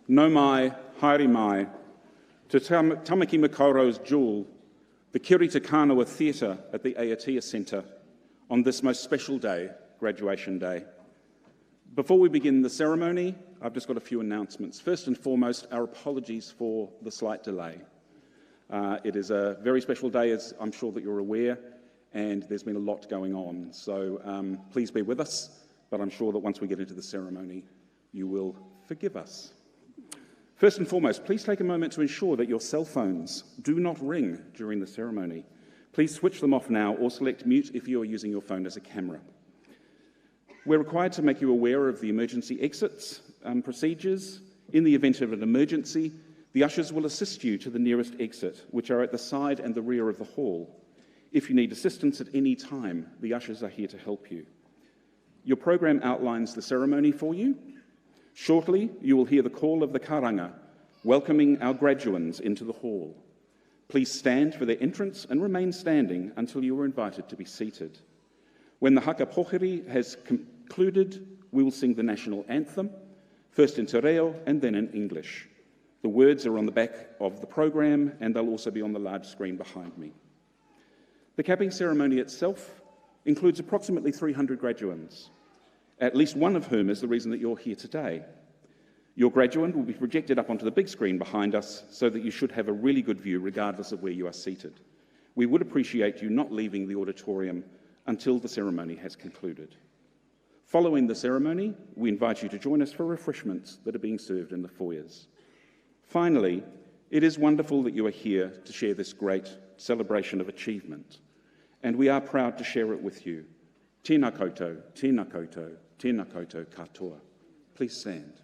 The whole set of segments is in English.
No mai, haere mai, to Tamaki Makaurau's jewel, the Kirita Kānawa Theatre at the Aotea Centre on this most special day, Graduation Day. Before we begin the ceremony, I've just got a few announcements. First and foremost, our apologies for the slight delay. It is a very special day, as I'm sure that you're aware, and there's been a lot going on. So please be with us, but I'm sure that once we get into the ceremony, you will forgive us. First and foremost, please take a moment to ensure that your cell phones do not ring during the ceremony. Please switch them off now or select mute if you are using your phone as a camera. We're required to make you aware of the emergency exits procedures. In the event of an emergency, the ushers will assist you to the nearest exit, which are at the side and the rear of the hall. If you need assistance at any time, the ushers are here to help you. Your program outlines the ceremony for you. Shortly, you will hear the call of the karanga, welcoming our graduands into the hall. Please stand for their entrance and remain standing until you are invited to be seated. When the haka pohiri has concluded, we will sing the national anthem, first in te reo and then in English. The words are on the back of the program and they'll also be on the large screen behind me. The capping ceremony itself includes approximately 300 graduands, at least one of whom is the reason that you're here today. Your graduand will be projected up onto the big screen behind us so that you should have a really good view regardless of where you are seated. We would appreciate you not leaving the auditorium until the ceremony has concluded. Following the ceremony, we invite you to join us for refreshments that are being served in the foyers. Finally, it is wonderful that you are here to share this great celebration of achievement, and we are proud to share it with you. Tēnā koutou, tēnā koutou, tēnā koutou katoa. Please stand.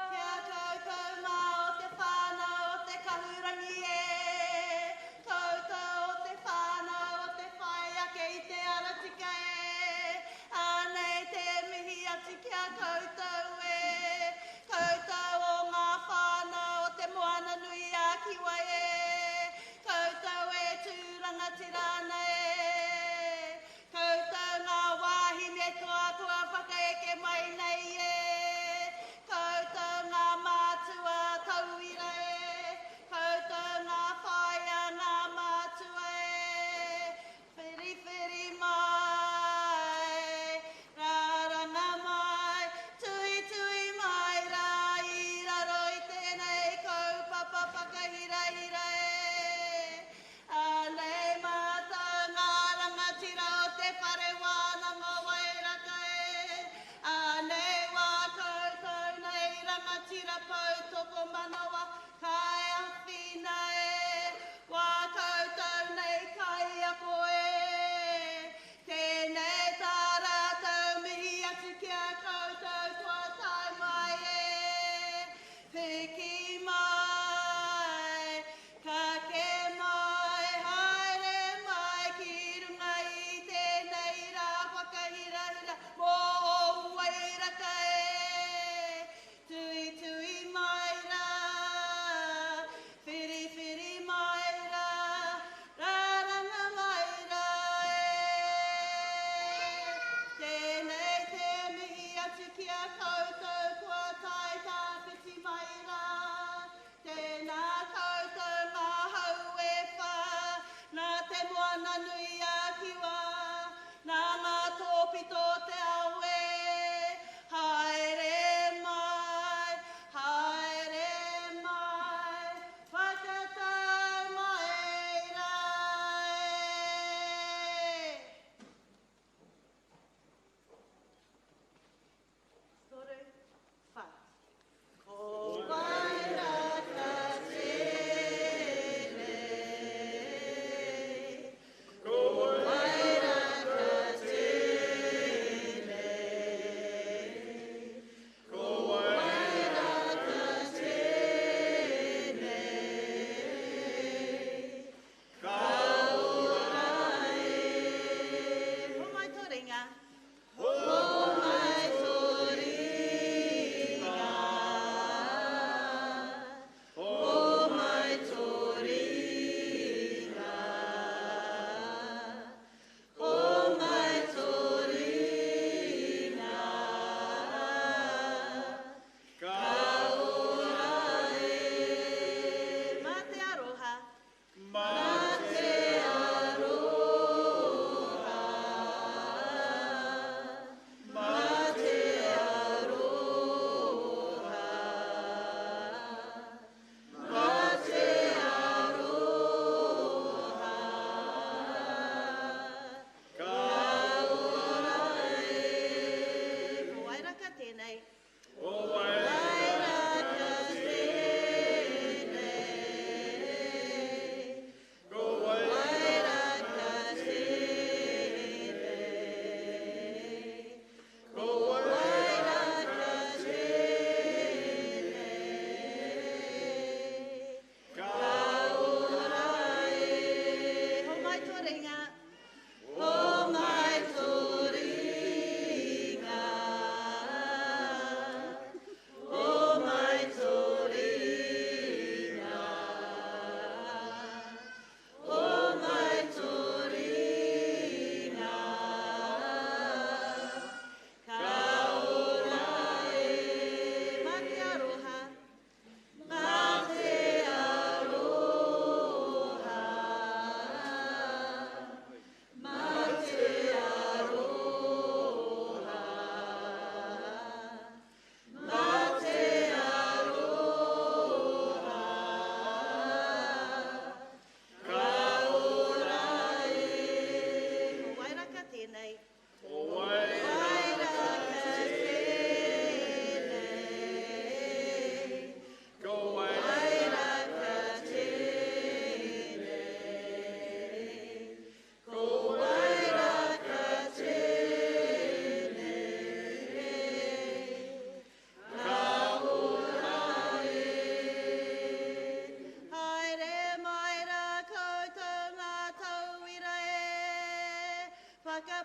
Kia koutou mā o te whānau o te kahurani e.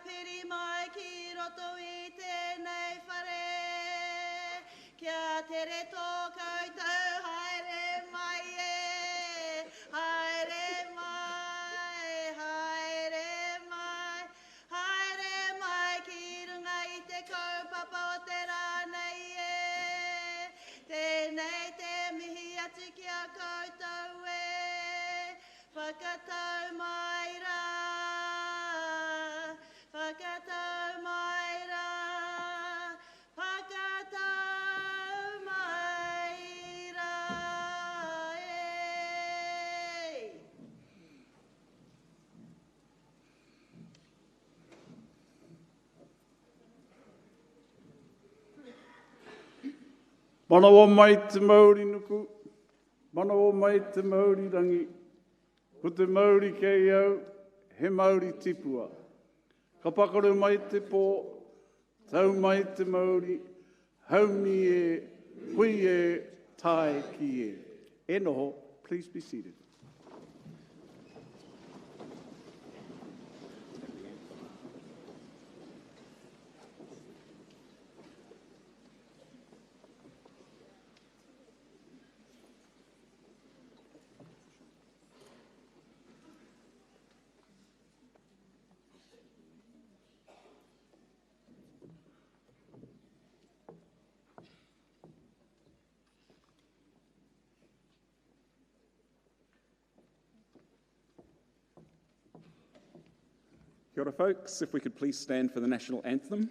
piri mai ki roto I tēnei whare. Kia tere tō koutou haere mai e. Haere mai, haere mai. Haere mai ki runga I te kaupapa o te rānei e. Tēnei te mihi atu kia koutou e. Whakatau mai rā. Whakatau mai rā. Whakatau mai rā e. Mana o mai te Māori nuku, mana o mai te Māori rangi. Ko te Māori kei au, he Māori tipua. Ka pakaru mai te pō, tau mai te Māori, haumi e, hui e, tae ki e. E noho, please be seated. Kia ora, folks. If we could please stand for the national anthem.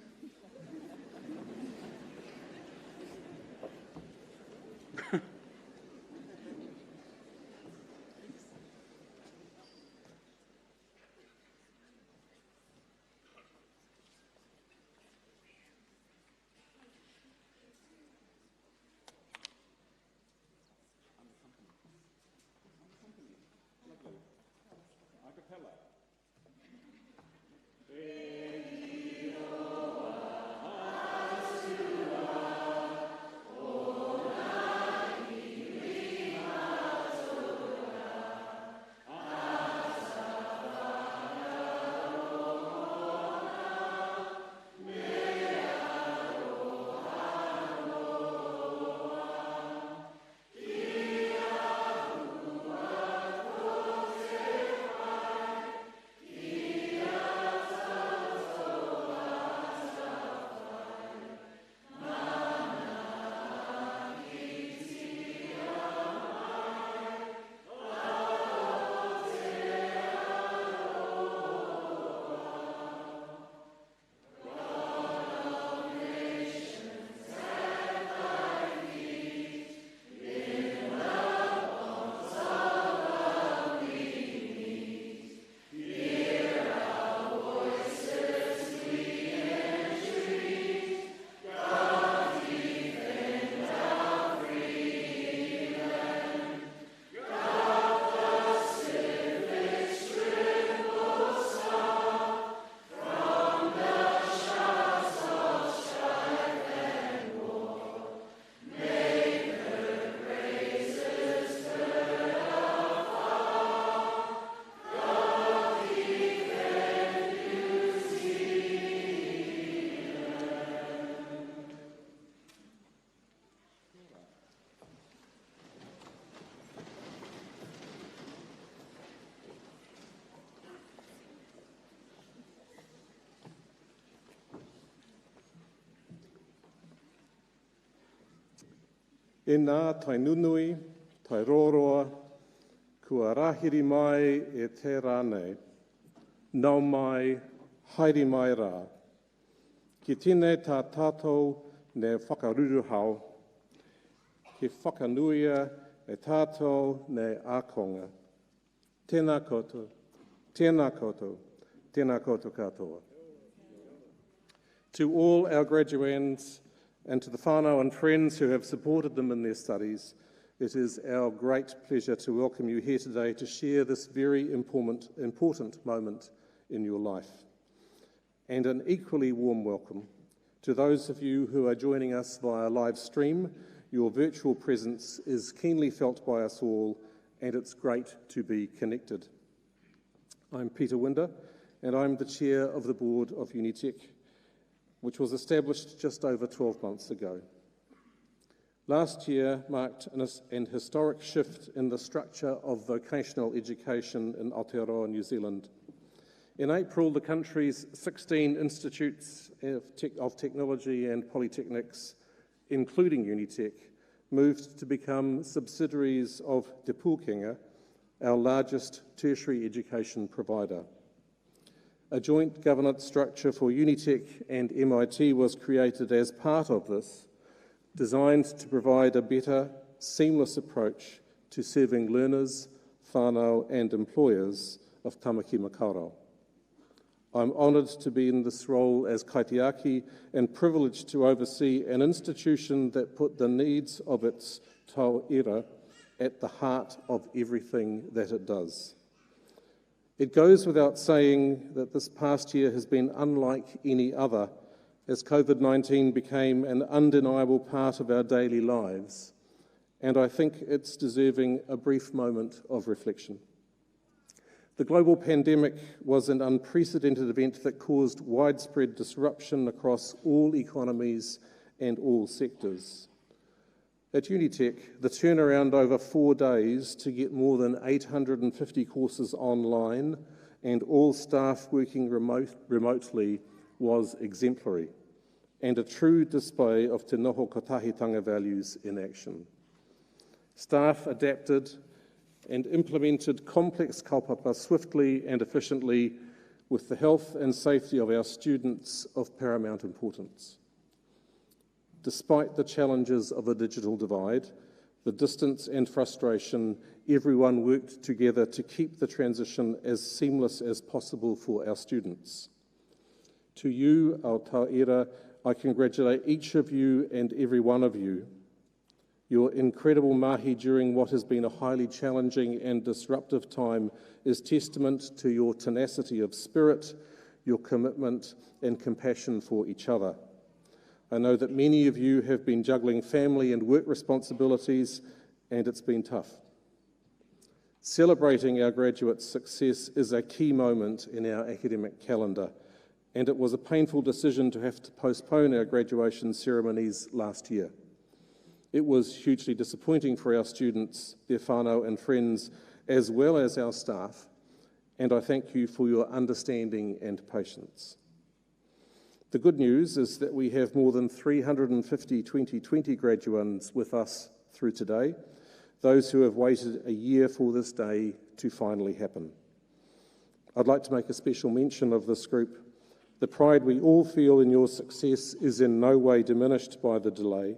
E nā, tai nunui, tai roroa, kua rahiri mai e te rānei. Nau mai, haere mai rā. Ki tēnei tā tātou ne whakaruru hau. Ki whakanuia e tātou ne ākonga. Tēnā koutou, tēnā koutou, tēnā koutou katoa. To all our graduands, and to the whānau and friends who have supported them in their studies, it is our great pleasure to welcome you here today to share this very important moment in your life. And an equally warm welcome to those of you who are joining us via live stream. Your virtual presence is keenly felt by us all, and it's great to be connected. I'm Peter Winder, and I'm the chair of the board of Unitec, which was established just over 12 months ago. Last year marked an historic shift in the structure of vocational education in Aotearoa, New Zealand. In April, the country's 16 institutes of technology and polytechnics, including Unitec, moved to become subsidiaries of Te Pūkenga, our largest tertiary education provider. A joint governance structure for Unitec and MIT was created as part of this, designed to provide a better, seamless approach to serving learners, whānau and employers of Tamaki Makaurau. I'm honoured to be in this role as kaitiaki and privileged to oversee an institution that put the needs of its tauira at the heart of everything that it does. It goes without saying that this past year has been unlike any other, as COVID-19 became an undeniable part of our daily lives, and I think it's deserving a brief moment of reflection. The global pandemic was an unprecedented event that caused widespread disruption across all economies and all sectors. At Unitec, the turnaround over 4 days to get more than 850 courses online and all staff working remotely was exemplary and a true display of Te Noho Kotahitanga values in action. Staff adapted and implemented complex kaupapa swiftly and efficiently with the health and safety of our students of paramount importance. Despite the challenges of a digital divide, the distance and frustration, everyone worked together to keep the transition as seamless as possible for our students. To you, our tauira, I congratulate each of you and every one of you. Your incredible mahi during what has been a highly challenging and disruptive time is testament to your tenacity of spirit, your commitment and compassion for each other. I know that many of you have been juggling family and work responsibilities, and it's been tough. Celebrating our graduates' success is a key moment in our academic calendar, and it was a painful decision to have to postpone our graduation ceremonies last year. It was hugely disappointing for our students, their whānau and friends, as well as our staff, and I thank you for your understanding and patience. The good news is that we have more than 350 2020 graduands with us through today, those who have waited a year for this day to finally happen. I'd like to make a special mention of this group. The pride we all feel in your success is in no way diminished by the delay,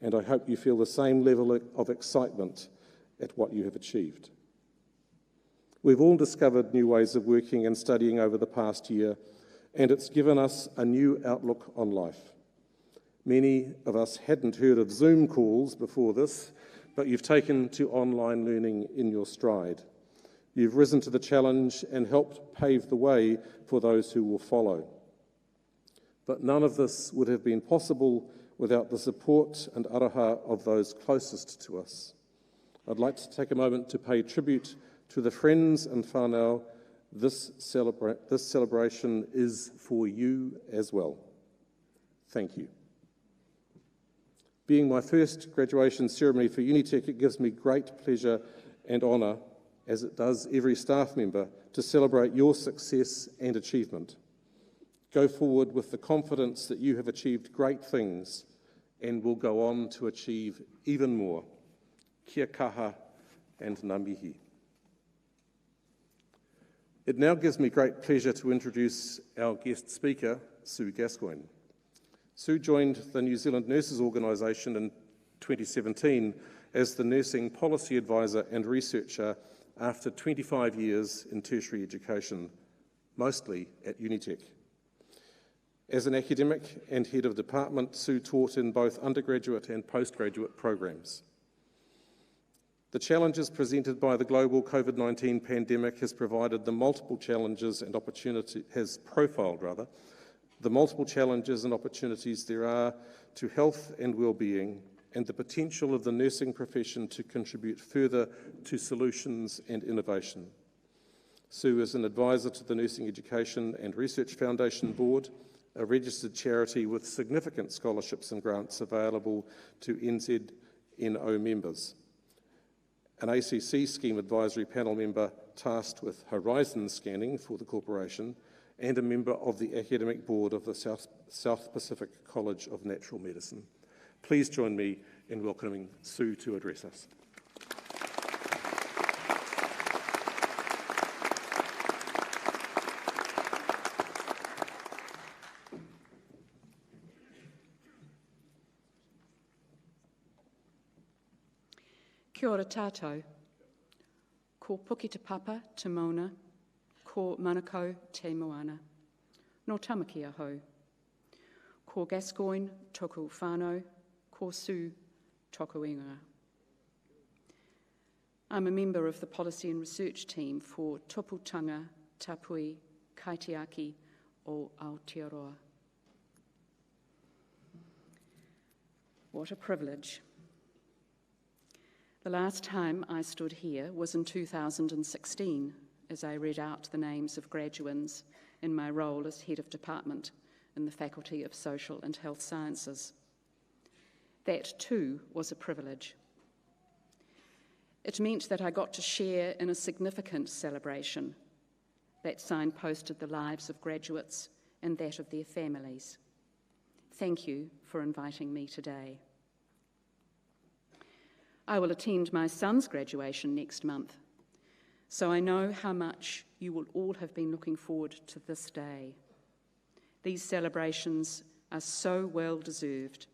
and I hope you feel the same level of excitement at what you have achieved. We've all discovered new ways of working and studying over the past year, and it's given us a new outlook on life. Many of us hadn't heard of Zoom calls before this, but you've taken to online learning in your stride. You've risen to the challenge and helped pave the way for those who will follow. But none of this would have been possible without the support and araha of those closest to us. I'd like to take a moment to pay tribute to the friends and whānau. This celebration is for you as well. Thank you. Being my first graduation ceremony for Unitec, it gives me great pleasure and honour, as it does every staff member, to celebrate your success and achievement. Go forward with the confidence that you have achieved great things and will go on to achieve even more. Kia kaha and ngā mihi. It now gives me great pleasure to introduce our guest speaker, Sue Gascoigne. Sue joined the New Zealand Nurses Organisation in 2017 as the Nursing Policy Advisor and Researcher after 25 years in tertiary education, mostly at Unitec. As an academic and head of department, Sue taught in both undergraduate and postgraduate programs. The challenges presented by the global COVID-19 pandemic has profiled the multiple challenges and opportunities there are to health and well-being and the potential of the nursing profession to contribute further to solutions and innovation. Sue is an advisor to the Nursing Education and Research Foundation Board, a registered charity with significant scholarships and grants available to NZNO members, an ACC scheme advisory panel member tasked with horizon scanning for the corporation, and a member of the academic board of the South Pacific College of Natural Medicine. Please join me in welcoming Sue to address us. Kia ora tātou. Ko puki te papa te mauna, ko manakau te moana. No tamaki aho. Ko Gascoigne toku whānau, ko Sue toku ingoa. I'm a member of the Policy and Research Team for Toputanga Tapui Kaitiaki o Aotearoa. What a privilege. The last time I stood here was in 2016, as I read out the names of graduands in my role as Head of Department in the Faculty of Social and Health Sciences. That too was a privilege. It meant that I got to share in a significant celebration that signposted the lives of graduates and that of their families. Thank you for inviting me today. I will attend my son's graduation next month, so I know how much you will all have been looking forward to this day. These celebrations are so well deserved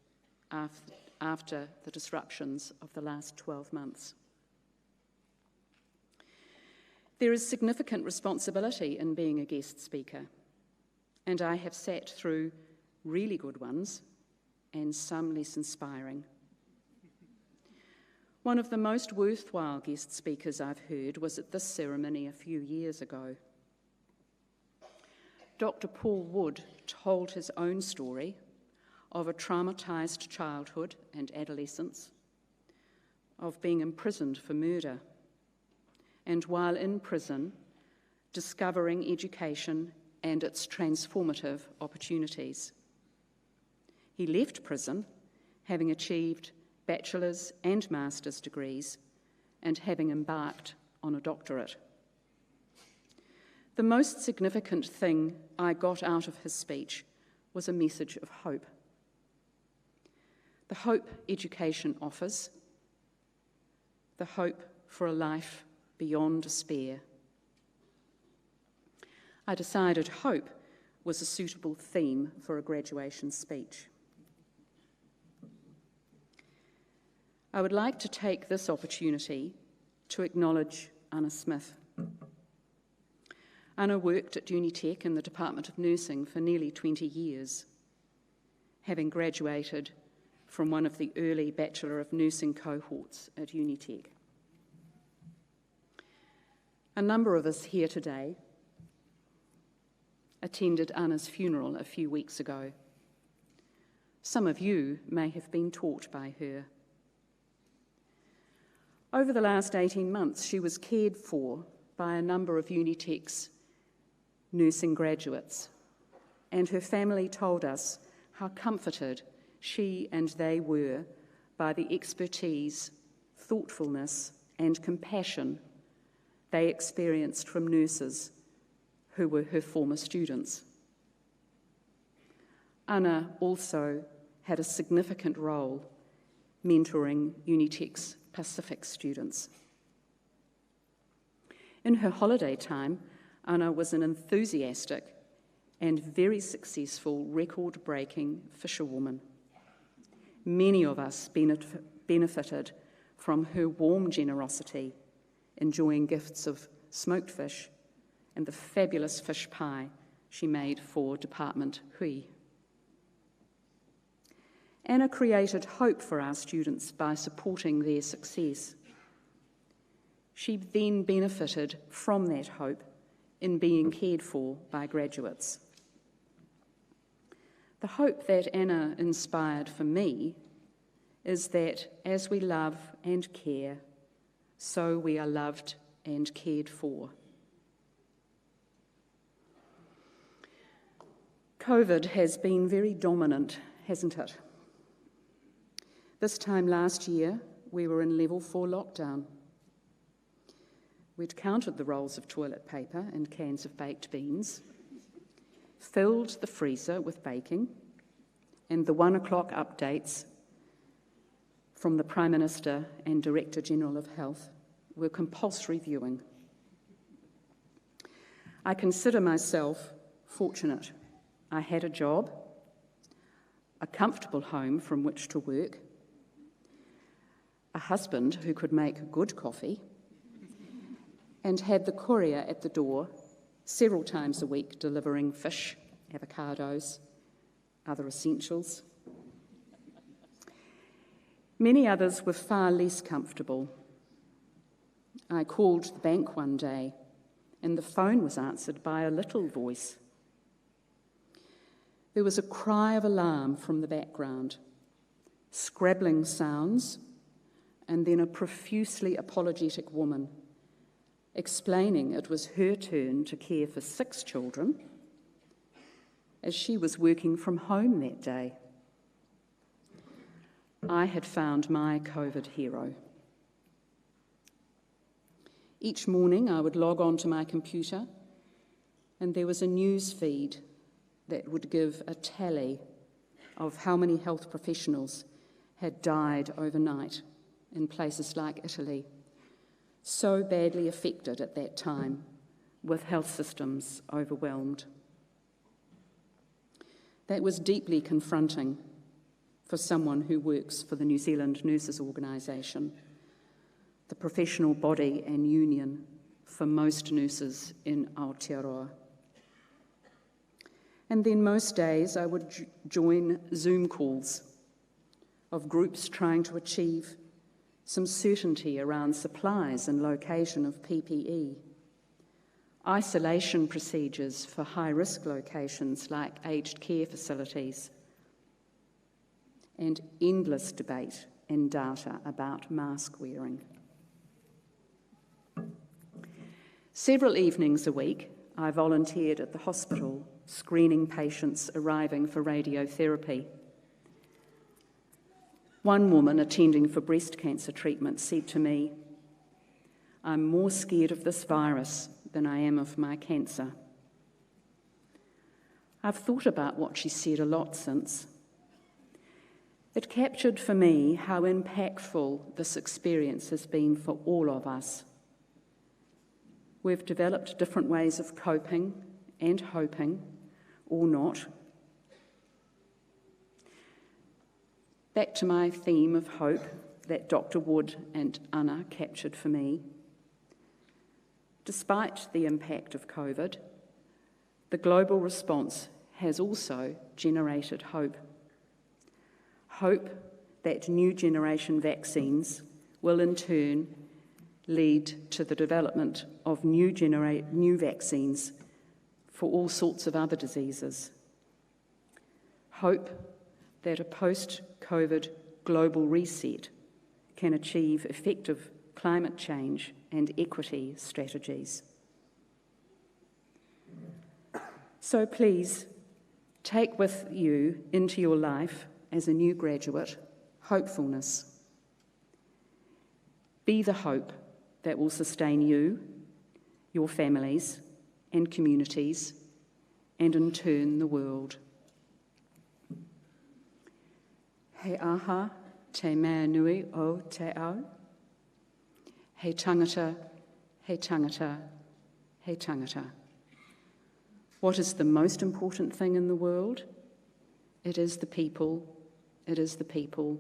after the disruptions of the last 12 months. There is significant responsibility in being a guest speaker, and I have sat through really good ones and some less inspiring. One of the most worthwhile guest speakers I've heard was at this ceremony a few years ago. Dr. Paul Wood told his own story of a traumatised childhood and adolescence, of being imprisoned for murder, and while in prison, discovering education and its transformative opportunities. He left prison, having achieved bachelor's and master's degrees, and having embarked on a doctorate. The most significant thing I got out of his speech was a message of hope. The hope education offers, the hope for a life beyond despair. I decided hope was a suitable theme for a graduation speech. I would like to take this opportunity to acknowledge Anna Smith. Anna worked at Unitec in the Department of Nursing for nearly 20 years, having graduated from one of the early Bachelor of Nursing cohorts at Unitec. A number of us here today attended Anna's funeral a few weeks ago. Some of you may have been taught by her. Over the last 18 months, she was cared for by a number of Unitec's nursing graduates, and her family told us how comforted she and they were by the expertise, thoughtfulness, and compassion they experienced from nurses who were her former students. Anna also had a significant role mentoring Unitec's Pacific students. In her holiday time, Anna was an enthusiastic and very successful record-breaking fisherwoman. Many of us benefited from her warm generosity, enjoying gifts of smoked fish and the fabulous fish pie she made for Department Hui. Anna created hope for our students by supporting their success. She then benefited from that hope in being cared for by graduates. The hope that Anna inspired for me is that as we love and care, so we are loved and cared for. COVID has been very dominant, hasn't it? This time last year, we were in level 4 lockdown. We'd counted the rolls of toilet paper and cans of baked beans, filled the freezer with baking, and the 1 o'clock updates from the Prime Minister and Director General of Health were compulsory viewing. I consider myself fortunate. I had a job, a comfortable home from which to work, a husband who could make good coffee, and had the courier at the door several times a week delivering fish, avocados, other essentials. Many others were far less comfortable. I called the bank one day, and the phone was answered by a little voice. There was a cry of alarm from the background, scrabbling sounds, and then a profusely apologetic woman explaining it was her turn to care for 6 children, as she was working from home that day. I had found my COVID hero. Each morning I would log on to my computer, and there was a news feed that would give a tally of how many health professionals had died overnight in places like Italy, so badly affected at that time, with health systems overwhelmed. That was deeply confronting for someone who works for the New Zealand Nurses Organisation, the professional body and union for most nurses in Aotearoa. And then most days I would join Zoom calls of groups trying to achieve some certainty around supplies and location of PPE, isolation procedures for high-risk locations like aged care facilities, and endless debate and data about mask wearing. Several evenings a week, I volunteered at the hospital, screening patients arriving for radiotherapy. One woman attending for breast cancer treatment said to me, "I'm more scared of this virus than I am of my cancer." I've thought about what she said a lot since. It captured for me how impactful this experience has been for all of us. We've developed different ways of coping and hoping, or not. Back to my theme of hope that Dr. Wood and Anna captured for me. Despite the impact of COVID, the global response has also generated hope. Hope that new generation vaccines will in turn lead to the development of new vaccines for all sorts of other diseases. Hope that a post-COVID global reset can achieve effective climate change and equity strategies. So please, take with you into your life as a new graduate hopefulness. Be the hope that will sustain you, your families and communities, and in turn the world. He aha te mea nui o te ao. He tangata, he tangata, he tangata. What is the most important thing in the world? It is the people, it is the people,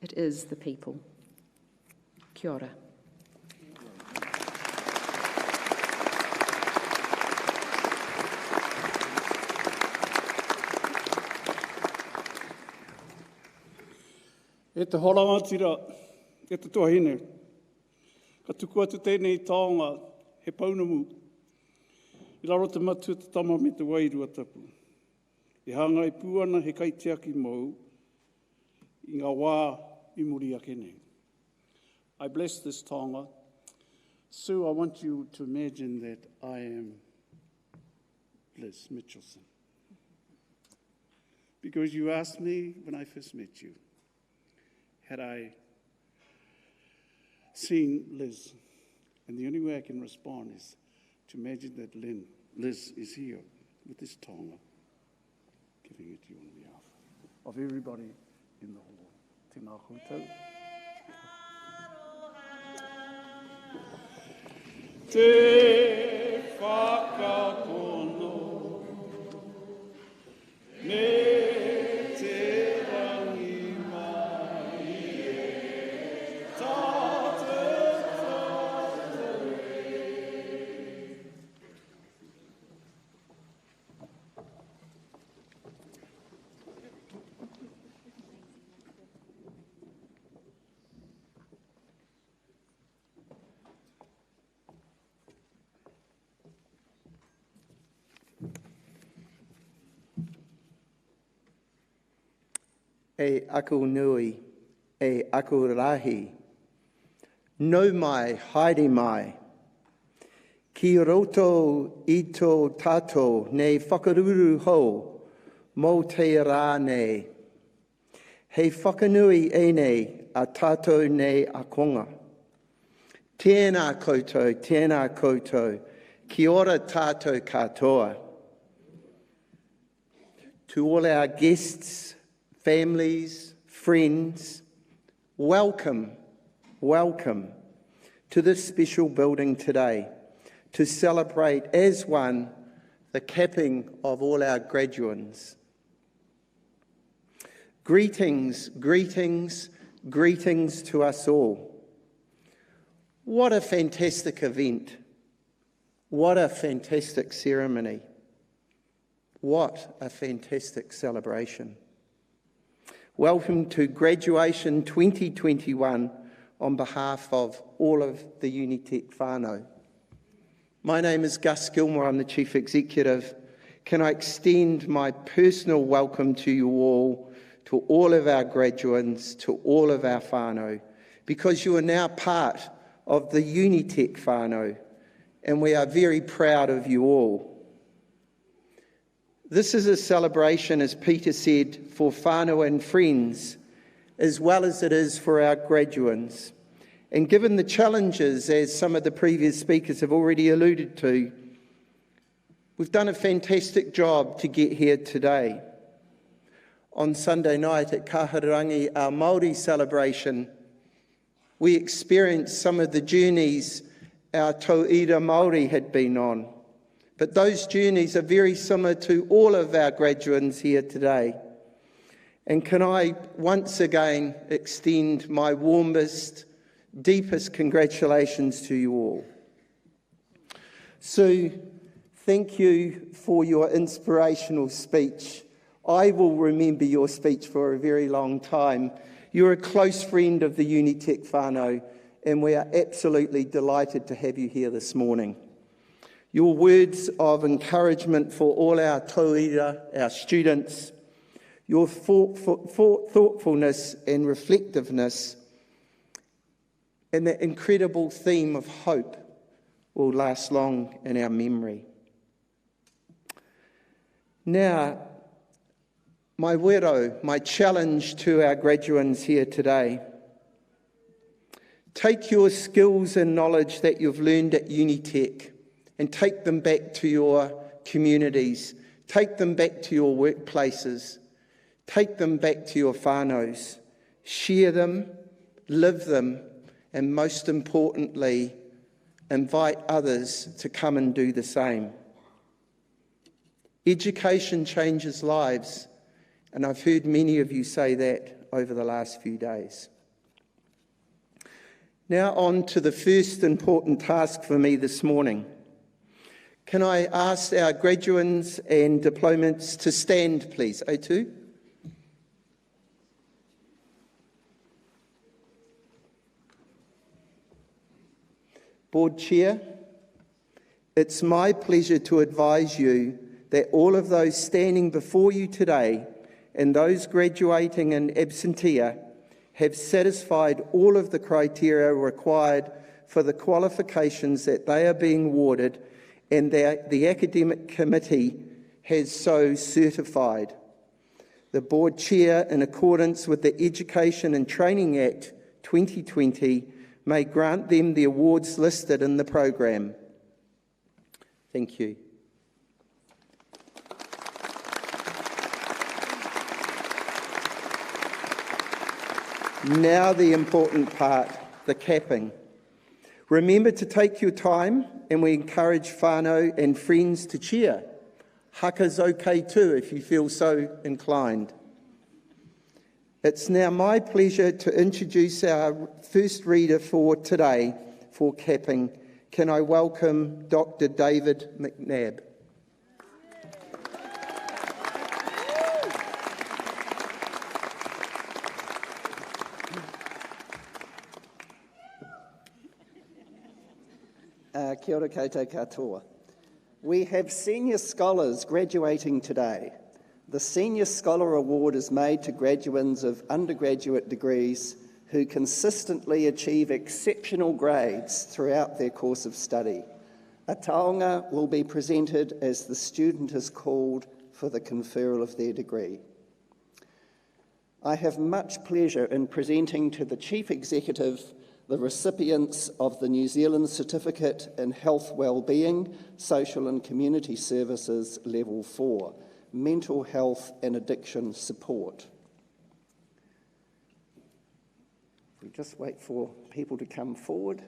it is the people. Kia ora. E te horangatira, e te tuahine. Ka tuku atu tēnei taonga, he paunamu. I raro te matu te tama me te wairua tapu. I hanga i puana he kaitiaki mau, I ngā wā I muri ake nei. I bless this taonga. Sue, I want you to imagine that I am Liz Mitchelson. because you asked me when I first met you, had I seen Liz? And the only way I can respond is to imagine that Liz is here with this tonga, giving it to you on behalf of everybody in the hall. Tēnā koutou. Te whakakono, me te rangi mai e tātou tātou e. E aku nui, e aku rahi. No mai, haere mai. Ki roto I tō tātou nei whakaruru hou, mō te rā nei. Hei whakanui e nei a tātou nei a konga. Tēnā koutou, ki ora tātou katoa. To all our guests, families, friends, welcome to this special building today to celebrate as one the capping of all our graduands. Greetings to us all. What a fantastic event. What a fantastic ceremony. What a fantastic celebration. Welcome to Graduation 2021 on behalf of all of the Unitec whānau. My name is Gus Gilmore, I'm the Chief Executive. Can I extend my personal welcome to you all, to all of our graduands, to all of our whānau, because you are now part of the Unitec whānau, and we are very proud of you all. This is a celebration, as Peter said, for whānau and friends, as well as it is for our graduands. And given the challenges, as some of the previous speakers have already alluded to, we've done a fantastic job to get here today. On Sunday night at Kahararangi, our Māori celebration, we experienced some of the journeys our tauira Māori had been on. But those journeys are very similar to all of our graduands here today. And can I once again extend my warmest, deepest congratulations to you all. Sue, thank you for your inspirational speech. I will remember your speech for a very long time. You're a close friend of the Unitec whānau, and we are absolutely delighted to have you here this morning. Your words of encouragement for all our tauira, our students, your thoughtfulness and reflectiveness, and the incredible theme of hope will last long in our memory. Now, my wero, my challenge to our graduands here today. Take your skills and knowledge that you've learned at Unitec and take them back to your communities, take them back to your workplaces, take them back to your whānaus, share them, live them, and most importantly, invite others to come and do the same. Education changes lives, and I've heard many of you say that over the last few days. Now on to the first important task for me this morning. Can I ask our graduands and diplomats to stand, please? O2. Board Chair, it's my pleasure to advise you that all of those standing before you today and those graduating in absentia have satisfied all of the criteria required for the qualifications that they are being awarded, and the academic committee has so certified. the Board Chair, in accordance with the Education and Training Act 2020, may grant them the awards listed in the program. Thank you. Now the important part, the capping. Remember to take your time, and we encourage whānau and friends to cheer. Haka's okay too if you feel so inclined. It's now my pleasure to introduce our first reader for today for capping. Can I welcome Dr. David McNabb? Kia ora koutou katoa. We have senior scholars graduating today. The Senior Scholar Award is made to graduands of undergraduate degrees who consistently achieve exceptional grades throughout their course of study. A taonga will be presented as the student is called for the conferral of their degree. I have much pleasure in presenting to the Chief Executive the recipients of the New Zealand Certificate in Health Wellbeing, Social and Community Services Level 4, Mental Health and Addiction Support. We just wait for people to come forward.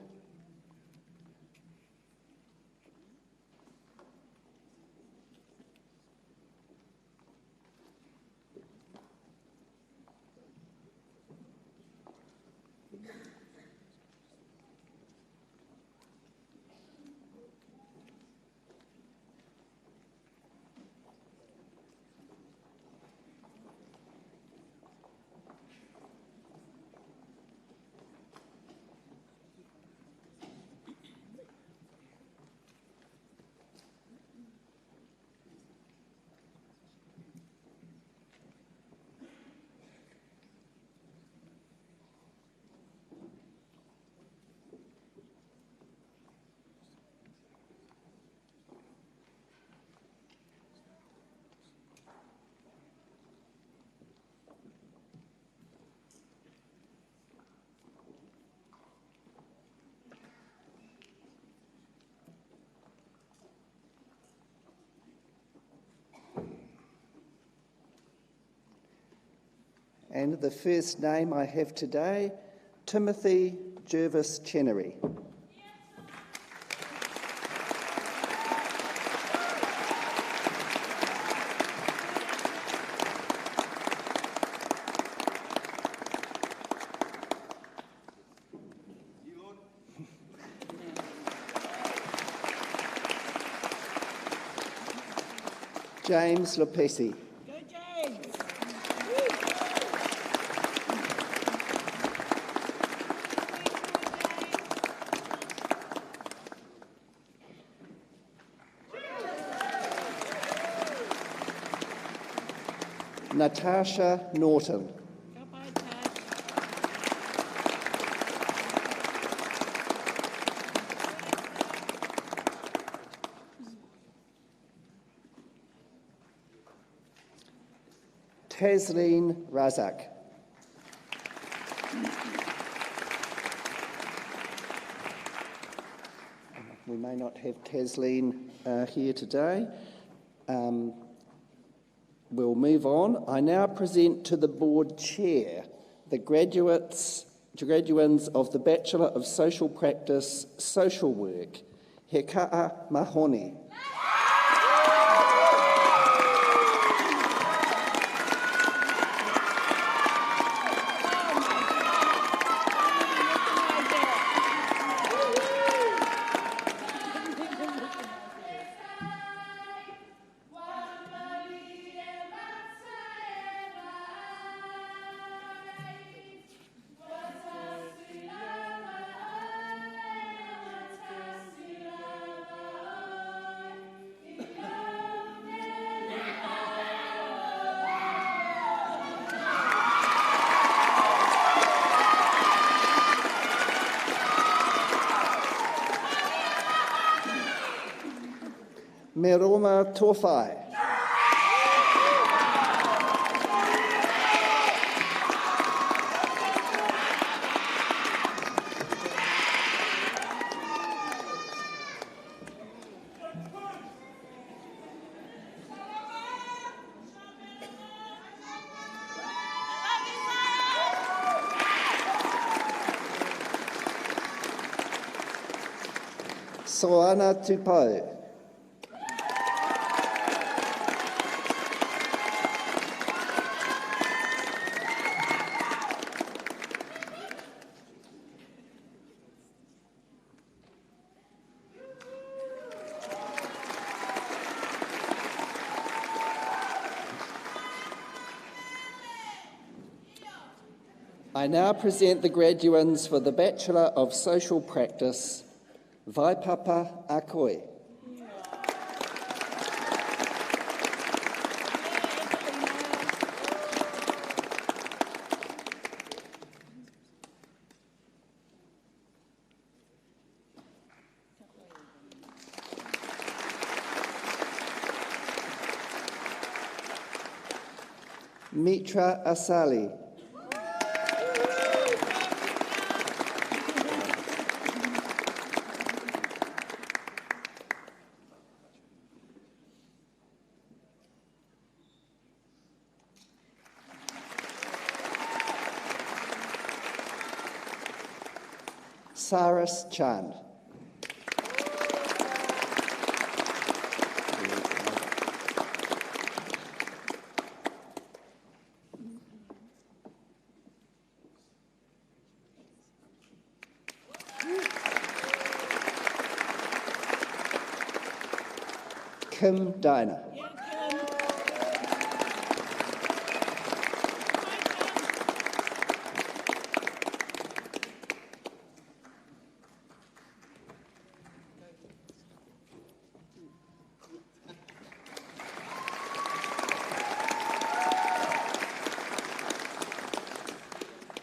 And the first name I have today, Timothy Jervis Chenery. James Lopesi. Natasha Norton. Tasleen Razak. We may not have Tasleen here today. We'll move on. I now present to the Board Chair the graduands of the Bachelor of Social Practice, Social Work, He Ka'a Mahoni. Meroma Tofai. Soana Tupou. I now present the graduands for the Bachelor of Social Practice, Vaipapa Akoi. Mitra Asali. Saras Chand. Kim Diner.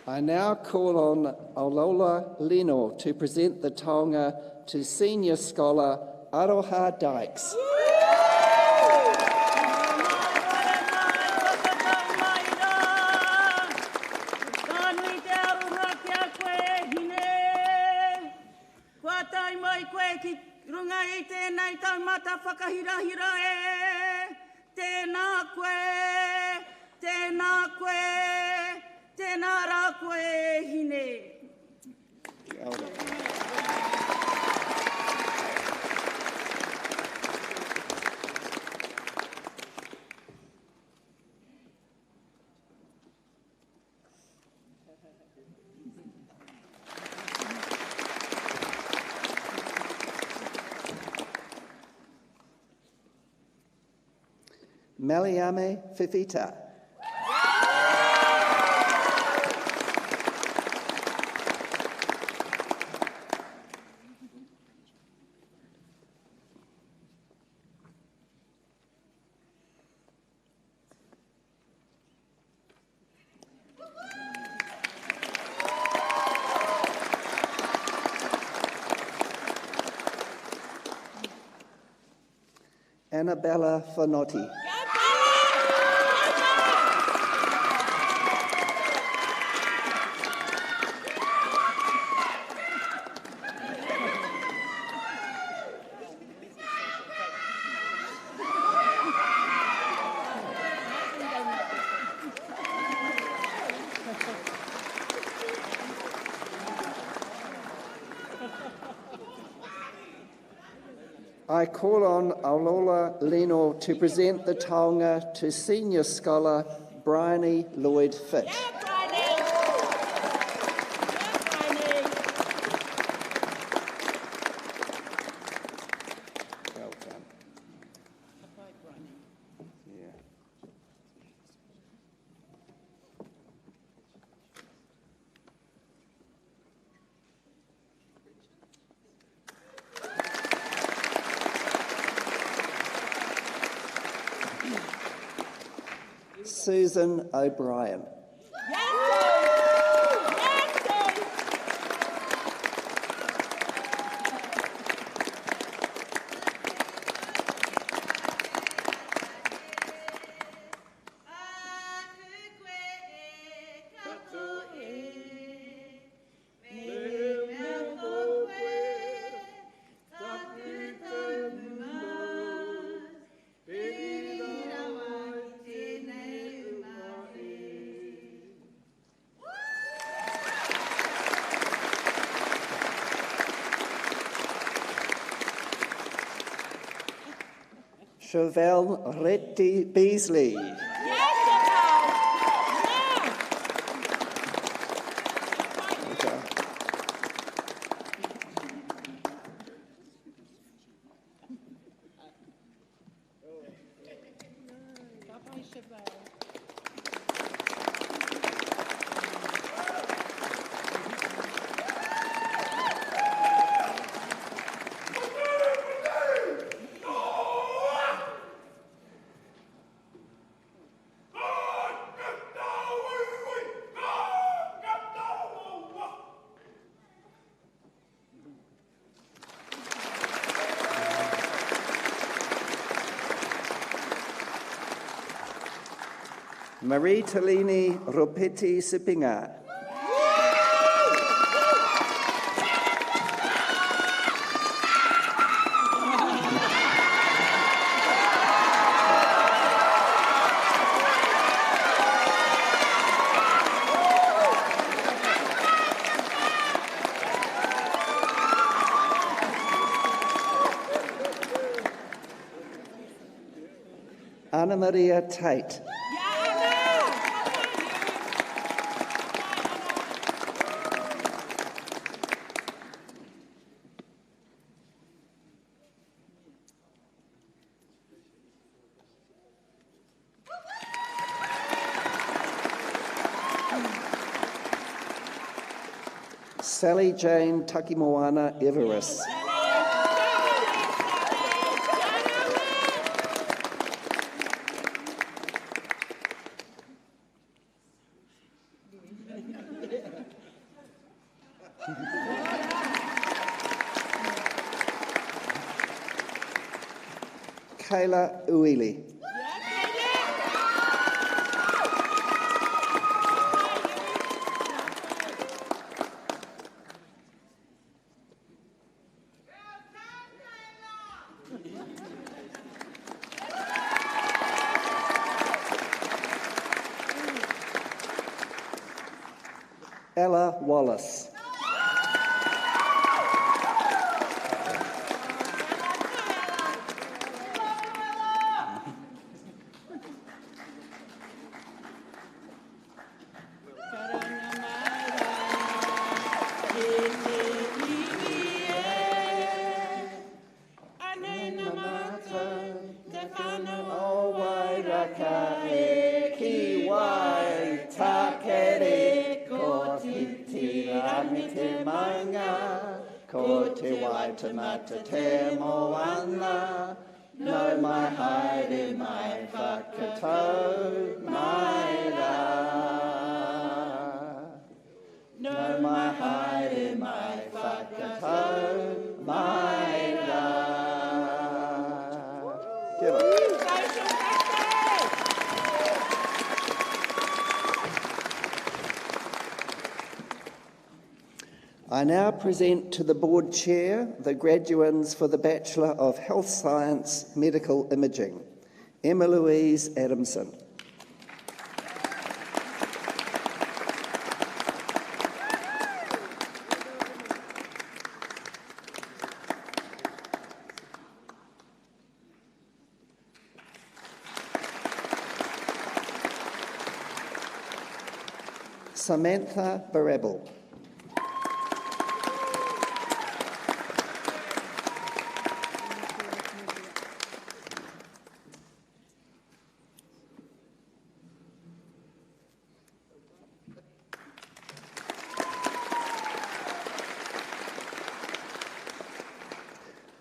I now call on Aulola Leno to present the taonga to Senior Scholar Aroha Dykes. Maliame Fifita. Annabella Fanotti. I call on Aulola Leno to present the taonga to Senior Scholar Bryony Lloyd Fitch. Well done. Yeah. Susan O'Brien. Chevelle Reti Beasley. Okay. Marie Talini Ropeti Sipinga. Anna Maria Tate. Sally Jane Takimoana Everest. Kayla Uili. Ella Wallace. Ko te waitemata te moana, no mai haere mai whakatau mai rā. No mai haere mai whakatau mai rā. Kia ora. I now present to the Board Chair the graduands for the Bachelor of Health Science Medical Imaging, Emma Louise Adamson. Samantha Barabel.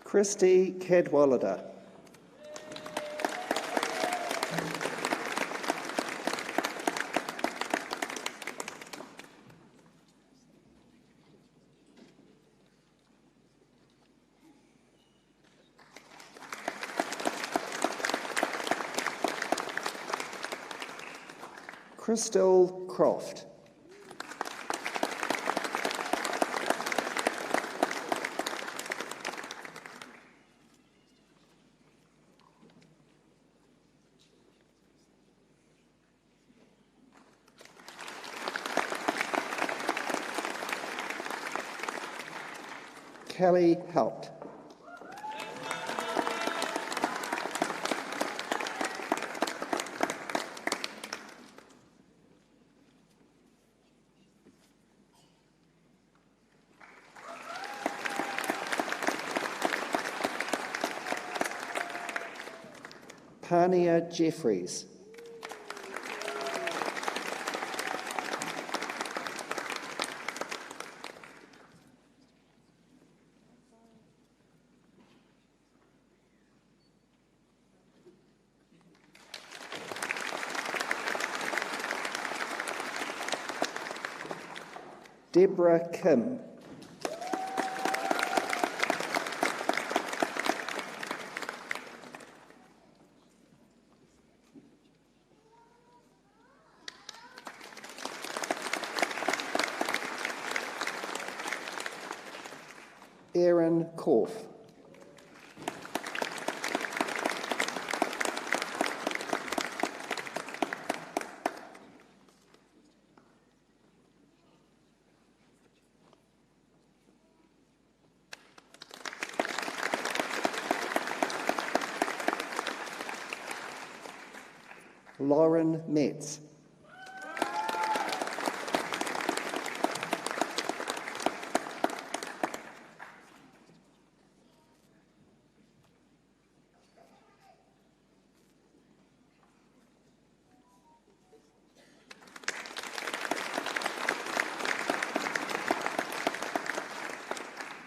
Christy Cadwallader. Crystal Croft. Kelly Haupt. Pania Jeffries. Deborah Kim. Aaron Korf. Lauren Metz.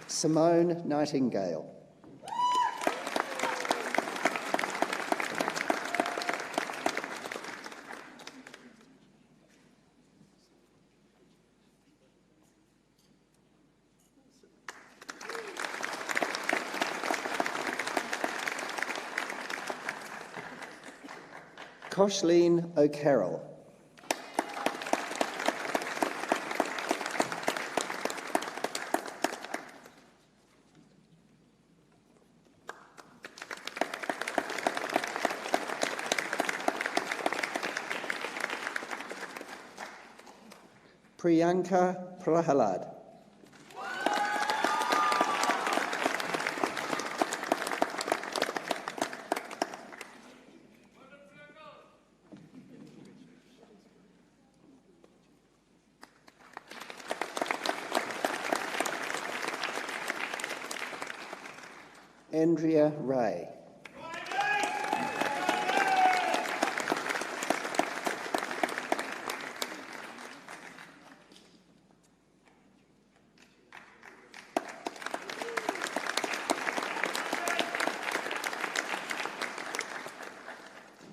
Simone Nightingale. Koshleen O'Carroll. Priyanka Prahalad. Andrea Ray.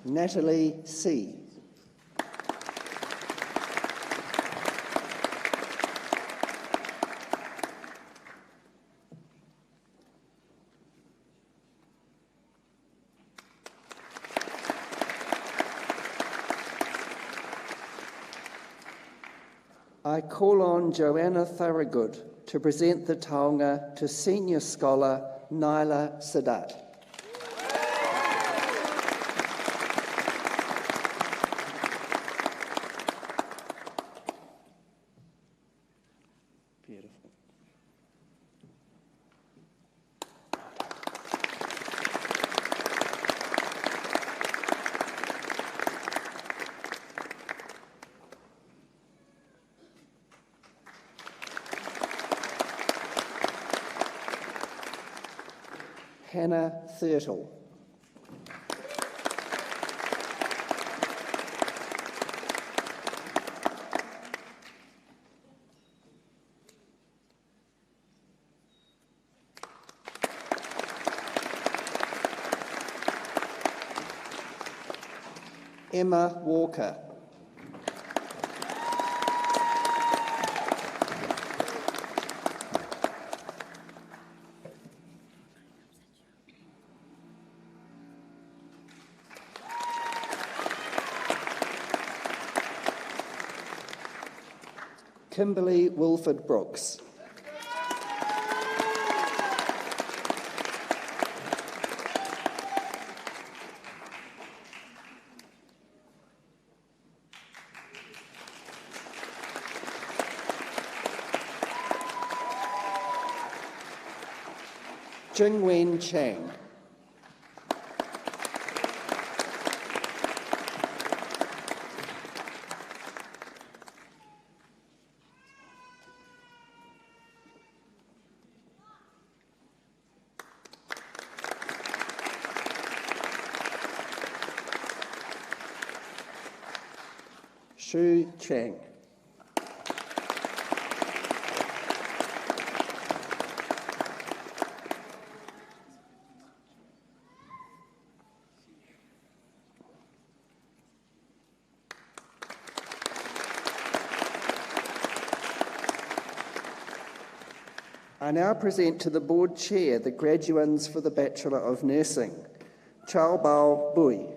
Natalie C. I call on Joanna Thorogood to present the taonga to Senior Scholar Nyla Sadat. Beautiful. Hannah Thirtle. Emma Walker. Kimberly Wilford Brooks. Jingwen Chang. Shu Chang. I now present to the Board Chair the Graduands for the Bachelor of Nursing. Chao Bao Bui.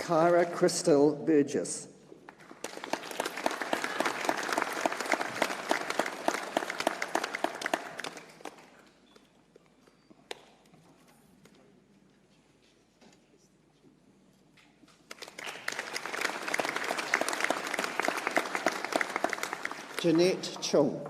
Kyra Crystal Burgess. Jeanette Chung.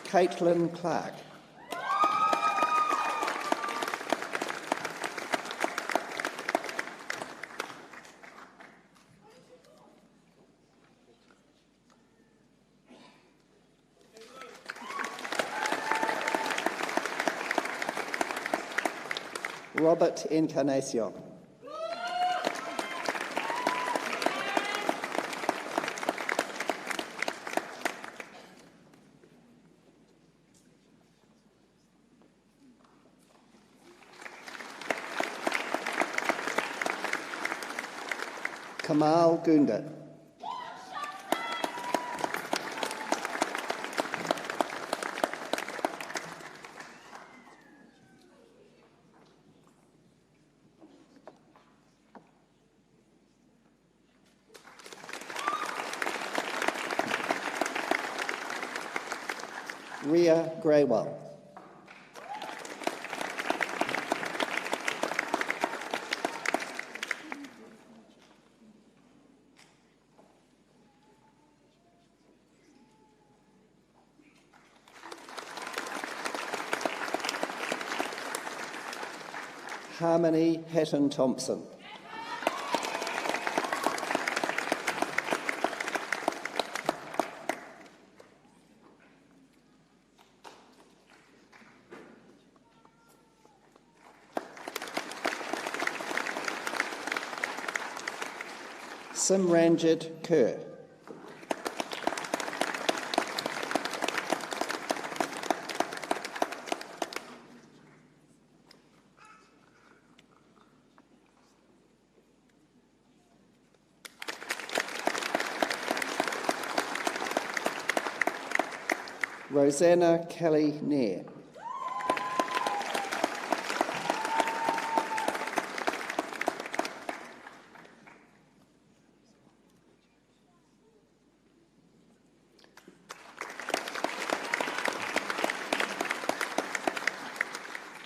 Caitlin Clark. Robert Encarnacion. Kamal Gunda. Ria Greywell. Harmony Hatton Thompson. Simranjit Kaur. Rosanna Kelly Nair.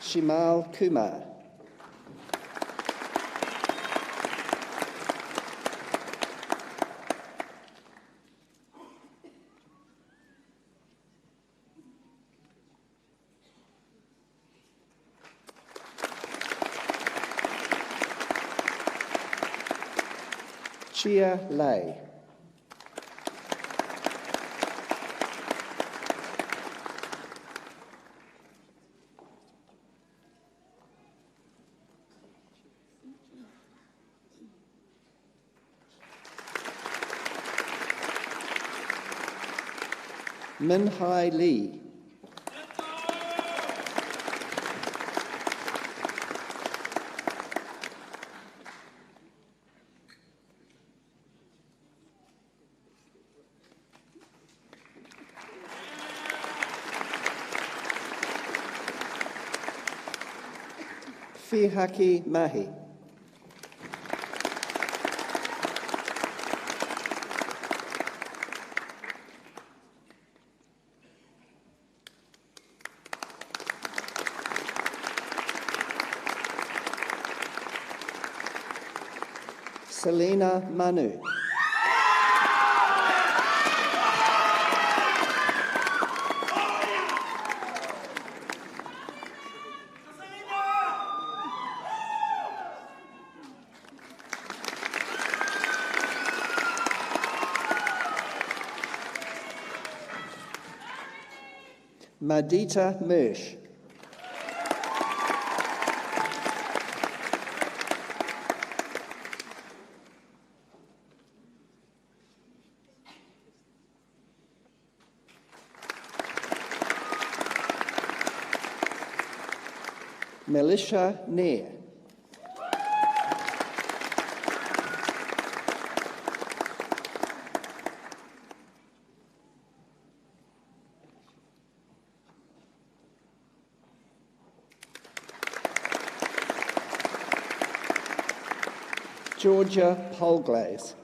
Shimal Kumar. Chia Lei. Min Hai Lee. Fihaki Mahi. Selena Manu. Madita Mersch. Melisha Nair. Georgia Polglaze.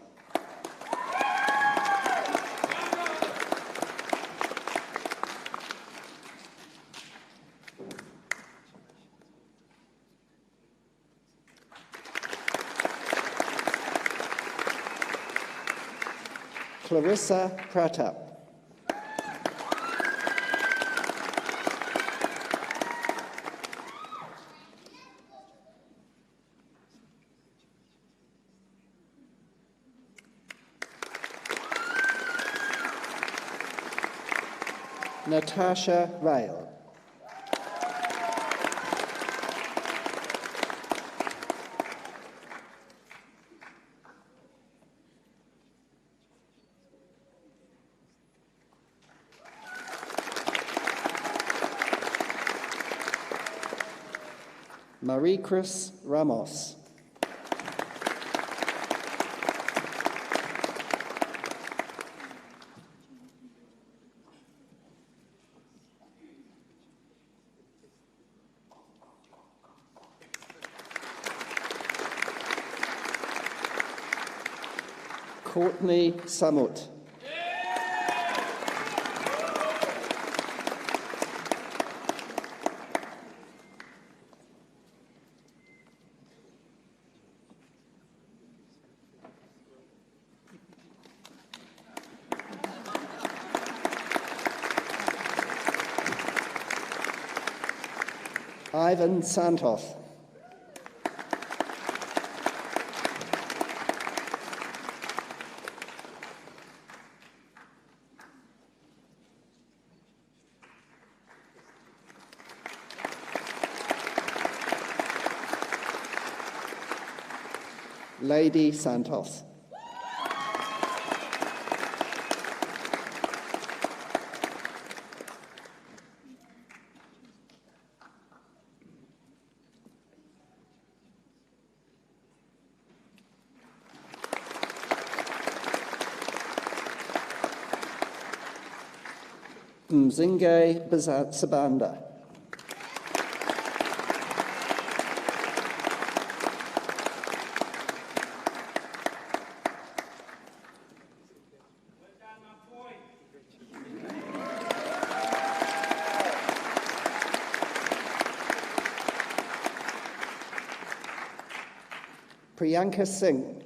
Clarissa Pratap. Natasha Rail. Marie-Chris Ramos. Courtney Samut. Ivan Santos. Lady Santos. Mzinge Sabanda. Priyanka Singh.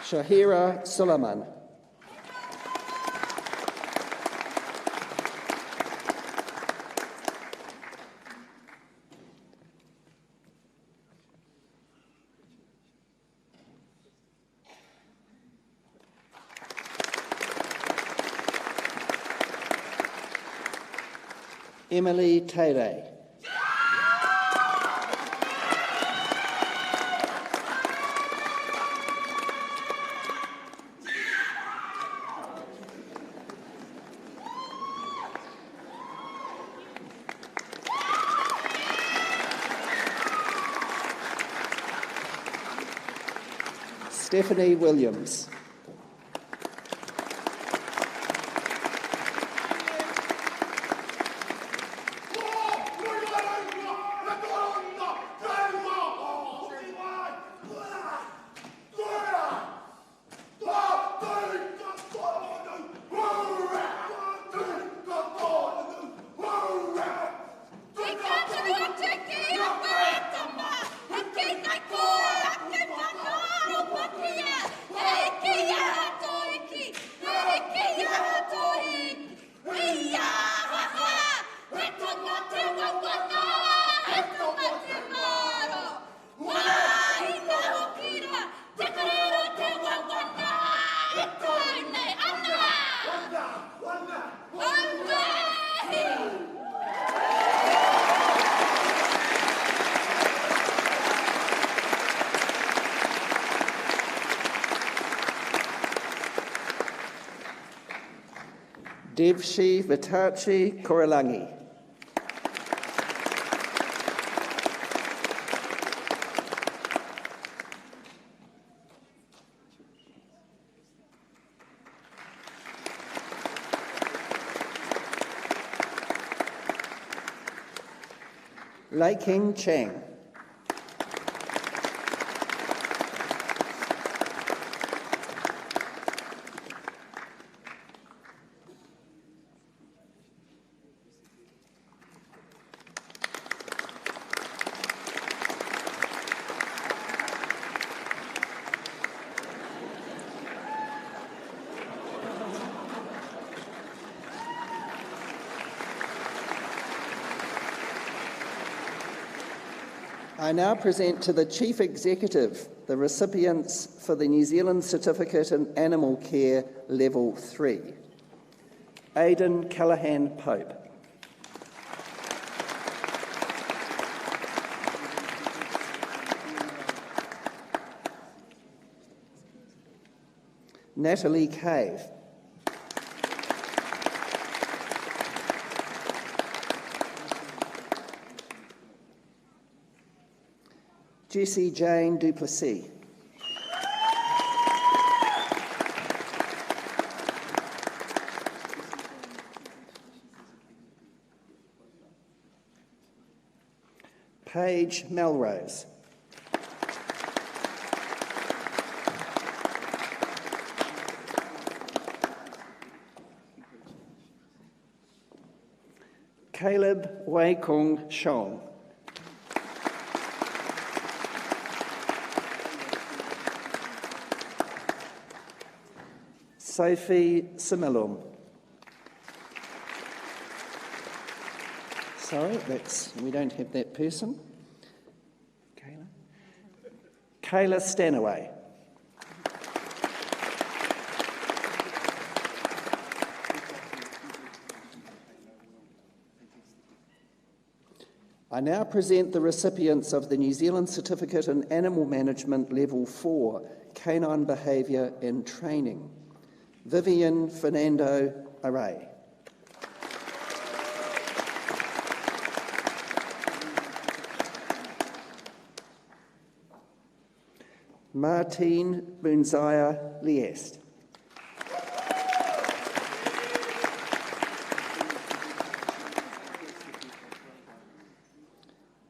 Shahira Sulaiman. Emily Tere. Stephanie Williams. Devshi Vitachi Koralangi. Lei King Chang. I now present to the Chief Executive the recipients for the New Zealand Certificate in Animal Care Level 3. Aidan Callahan Pope. Natalie Cave. Jessie Jane Duplessis. Paige Melrose. Caleb Wei Kong Shong. Sophie Similum. Sorry, we don't have that person. Kayla Stanaway. I now present the recipients of the New Zealand Certificate in Animal Management Level 4, Canine Behaviour and Training. Vivian Fernando Array. Martine Bunzaya Liest.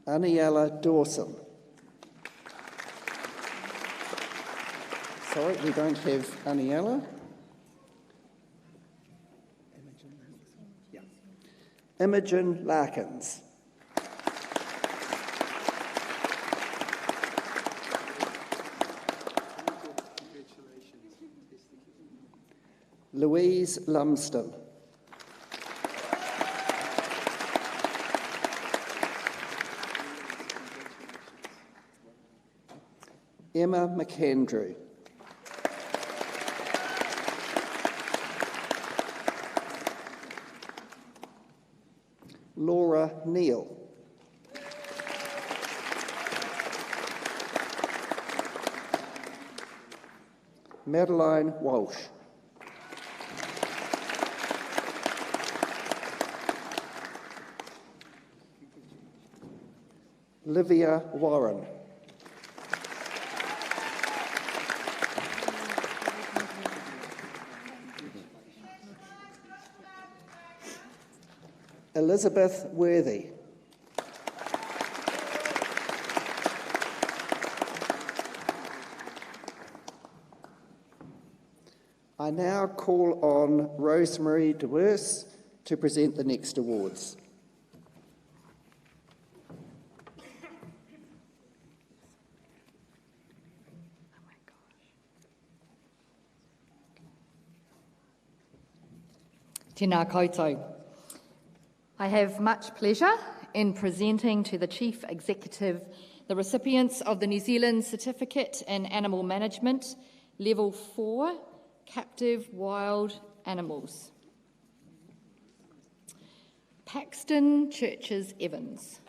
Aniela Dawson. Sorry, we don't have Aniela. Imogen Larkins. Louise Lumsden. Emma McAndrew. Laura Neal. Madeline Walsh. Livia Warren. Elizabeth Worthy. I now call on Rosemary DeWers to present the next awards. Tēnā koutou. I have much pleasure in presenting to the Chief Executive the recipients of the New Zealand Certificate in Animal Management, Level 4, Captive Wild Animals. Paxton Churches Evans.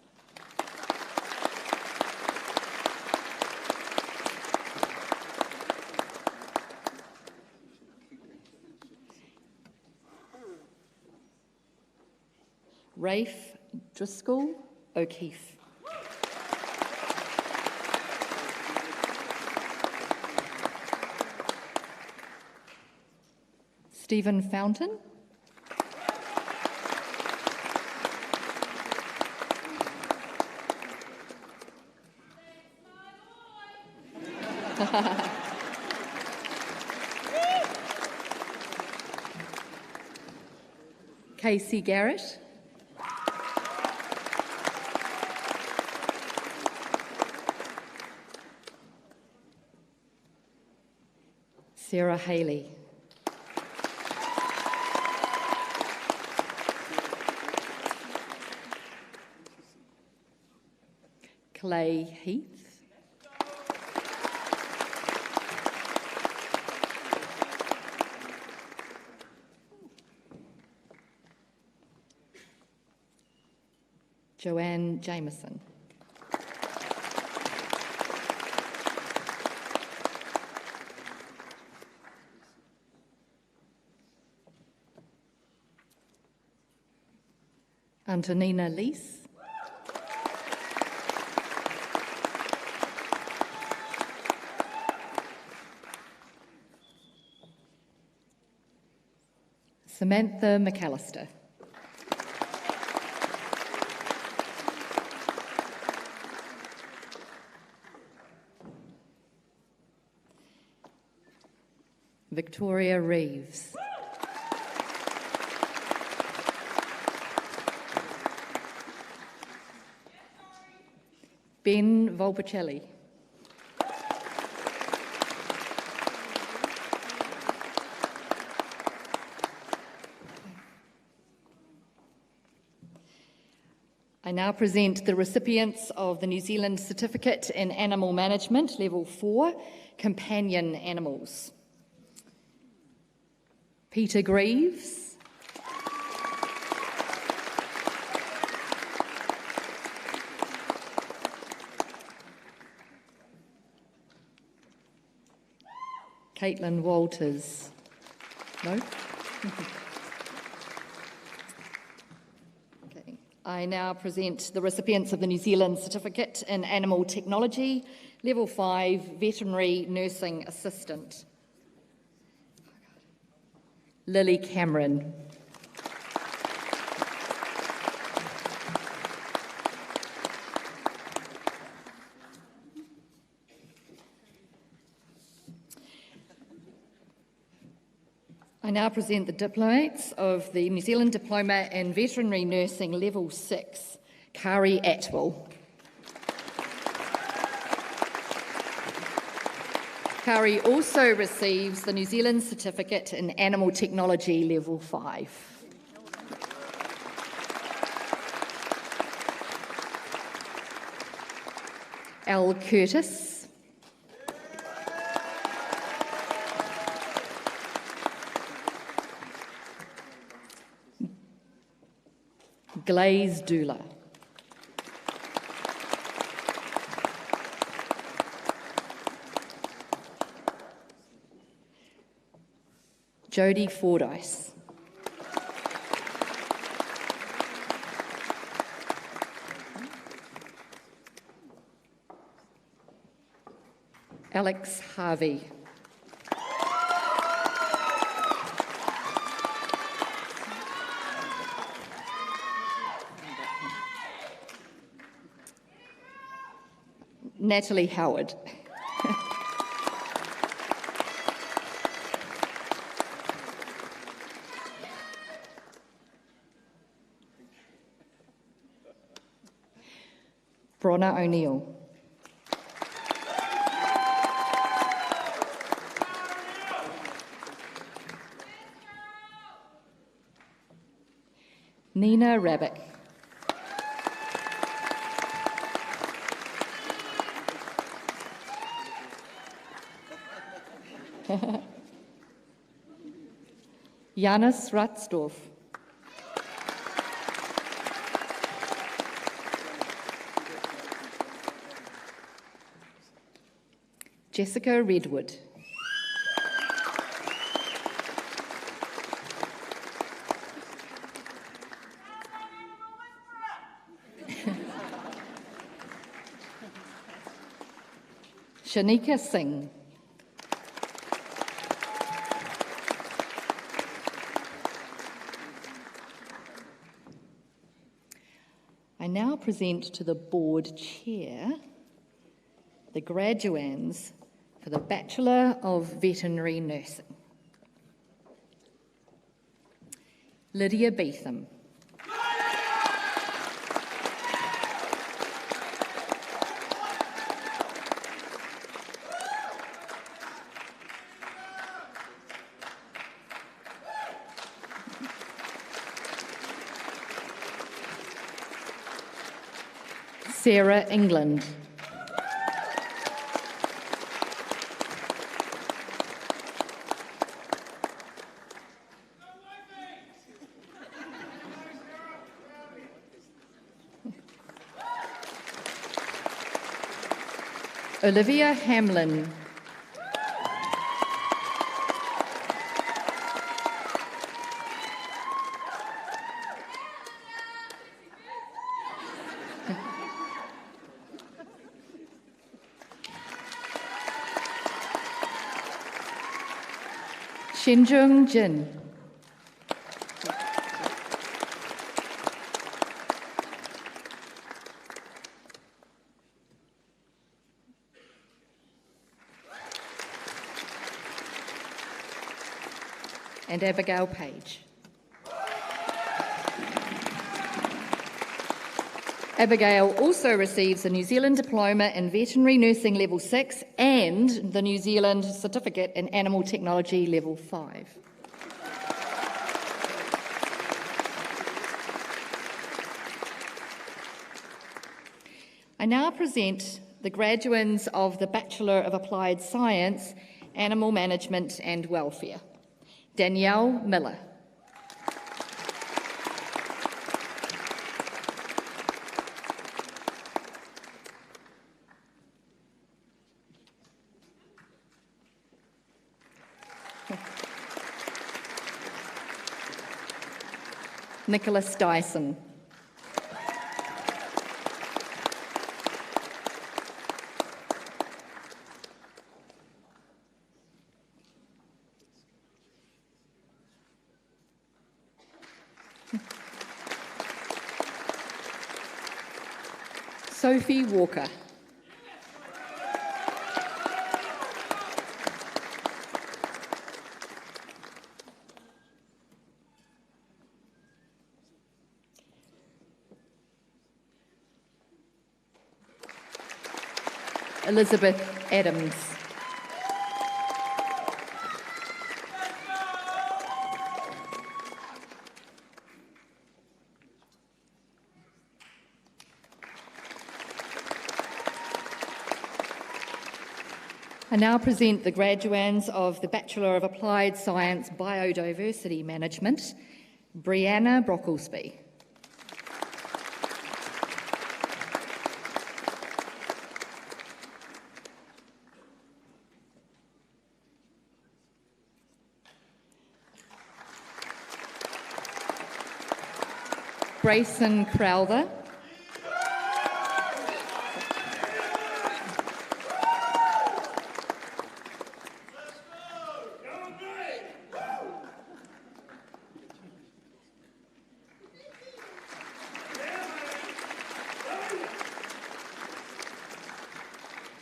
Rafe Driscoll O'Keefe. Stephen Fountain. Casey Garrett. Sarah Haley. Clay Heath. Joanne Jameson. Antonina Lees. Samantha McAllister. Victoria Reeves. Ben Volpicelli. I now present the recipients of the New Zealand Certificate in Animal Management, Level 4, Companion Animals. Peter Greaves. Caitlin Walters. No? Okay. I now present the recipients of the New Zealand Certificate in Animal Technology, Level 5, Veterinary Nursing Assistant. Lily Cameron. I now present the diplomates of the New Zealand Diploma in Veterinary Nursing Level 6, Kari Atwell. Kari also receives the New Zealand Certificate in Animal Technology Level 5. Al Curtis. Glaze Dula. Jodie Fordyce. Alex Harvey. Natalie Howard. Bronner O'Neill. Nina Rabick. Janis Ratsdorf. Jessica Redwood. Shanika Singh. I now present to the board chair the graduands for the Bachelor of Veterinary Nursing. Lydia Beetham. Sarah England. Olivia Hamlin. Shinjung Jin. And Abigail Page. Abigail also receives the New Zealand Diploma in Veterinary Nursing Level 6 and the New Zealand Certificate in Animal Technology Level 5. I now present the graduands of the Bachelor of Applied Science, Animal Management and Welfare. Danielle Miller. Nicholas Dyson. Sophie Walker. Elizabeth Adams. I now present the graduands of the Bachelor of Applied Science Biodiversity Management, Brianna Brocklesby. Grayson Crowther.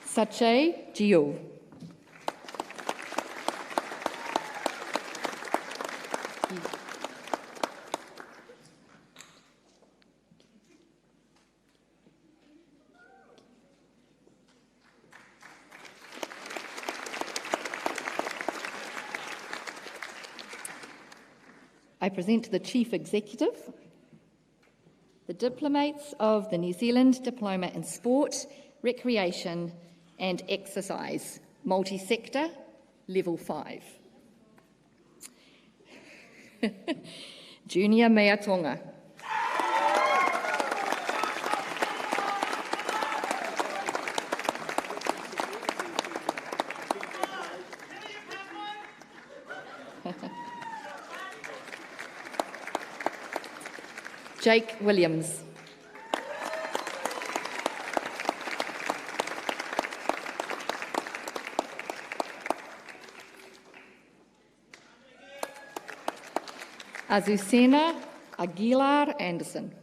Sache Gio. I present to the Chief Executive the diplomates of the New Zealand Diploma in Sport, Recreation and Exercise, Multi-Sector, Level 5. Junior Meatonga. Jake Williams. Azucena Aguilar Anderson.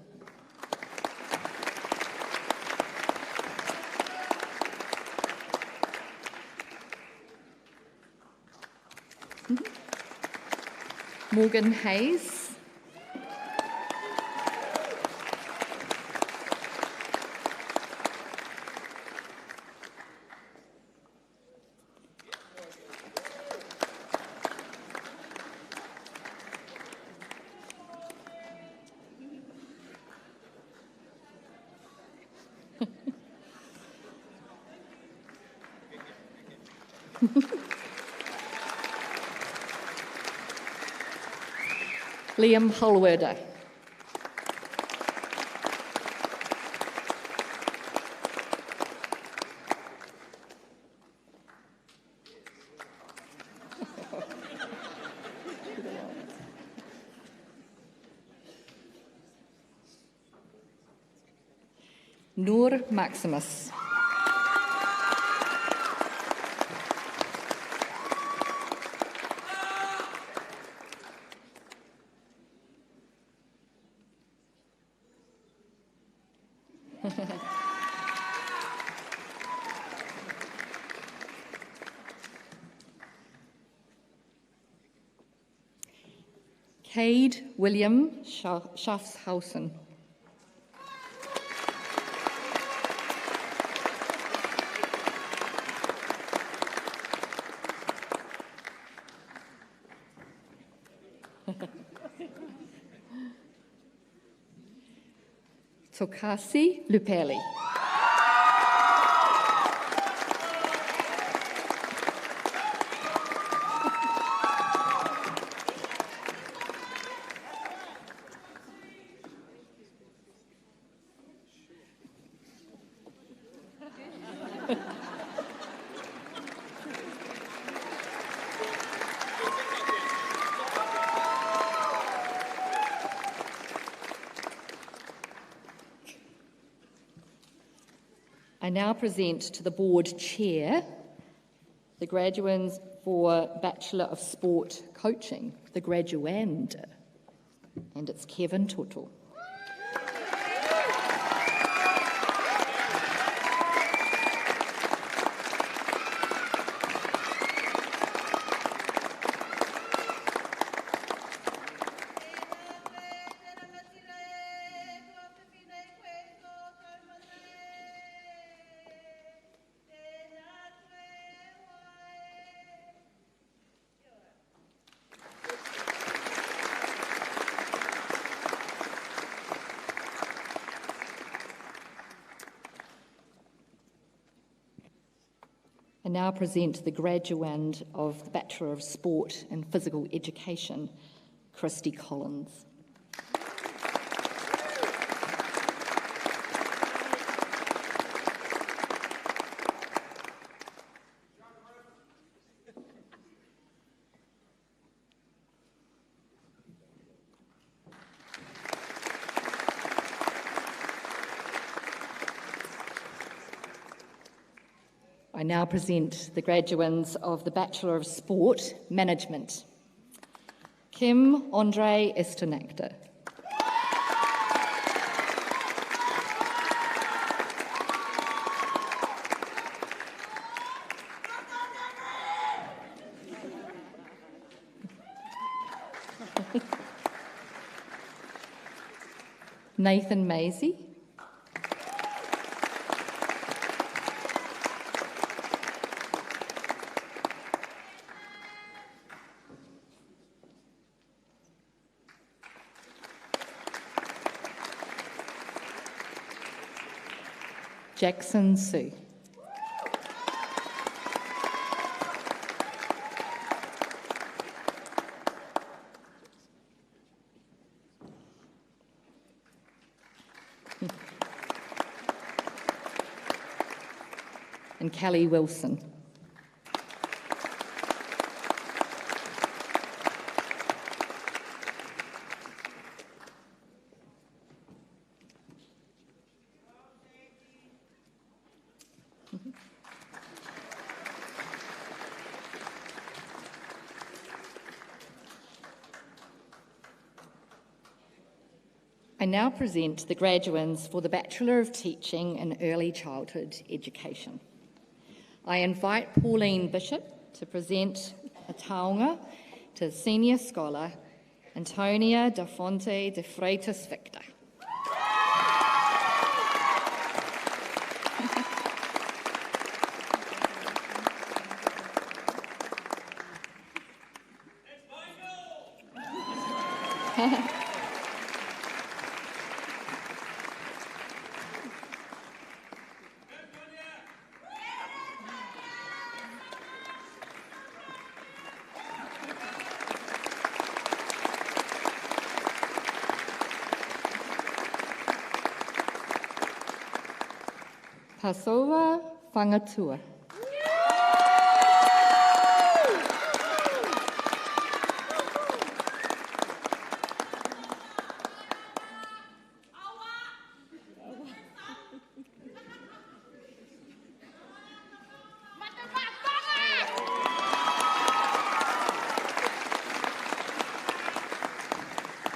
Morgan Hayes. Liam Holwerder. Noor Maximus. Cade William Schaffshausen. Tokasi Lupeli. I now present to the board chair the graduands for Bachelor of Sport Coaching, the Graduand, and it's Kevin Toto. I now present the graduand of the Bachelor of Sport and Physical Education, Christy Collins. I now present the graduands of the Bachelor of Sport Management, Kim Andre Estonacta. Nathan Maisie. Jackson Sue. And Kelly Wilson. I now present the graduands for the Bachelor of Teaching in Early Childhood Education. I invite Pauline Bishop to present a taonga to Senior Scholar Antonia da Fonte de Freitas Victor. Pasova Whangatua.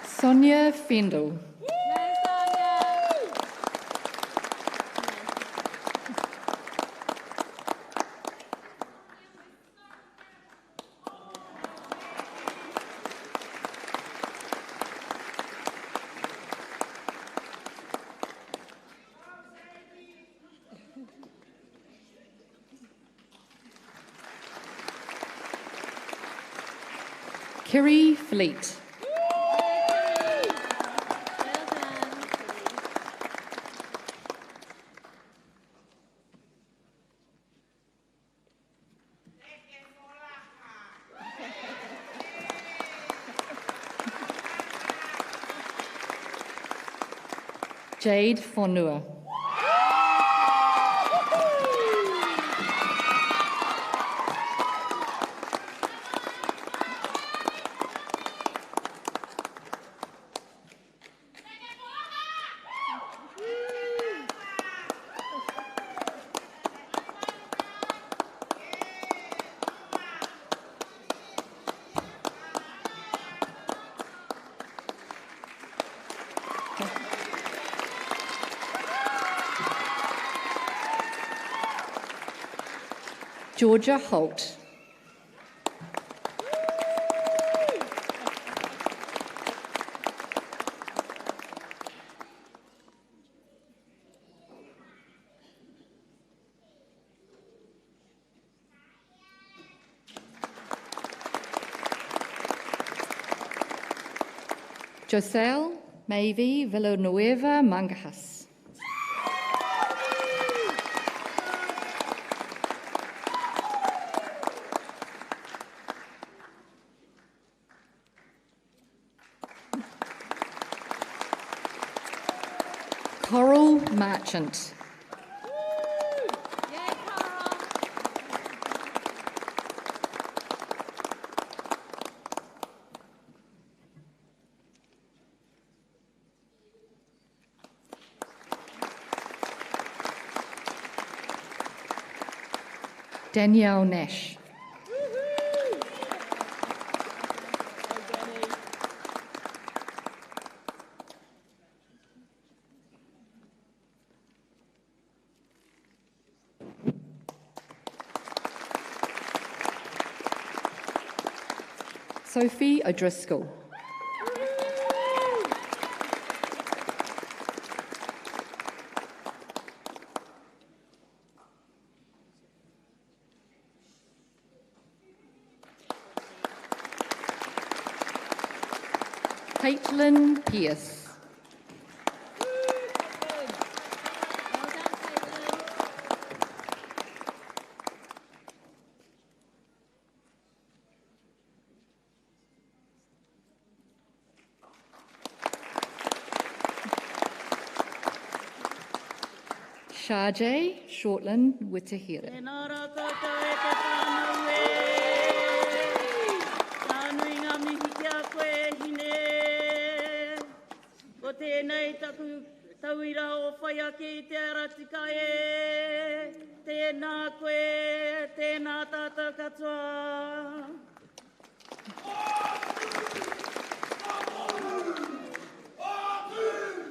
Sonia Fendel. Kerry Fleet. Jade Fonua. Georgia Holt. Joselle Mavie Villanueva Mangajas. Coral Marchant. Danielle Nash. Sophie O'Driscoll. Caitlin Pierce. Shajay Shortland Witahira. Ko tēnei taku tauira o whai ake te aratika e, tēnā koe, tēnā tātou katoa. Atu!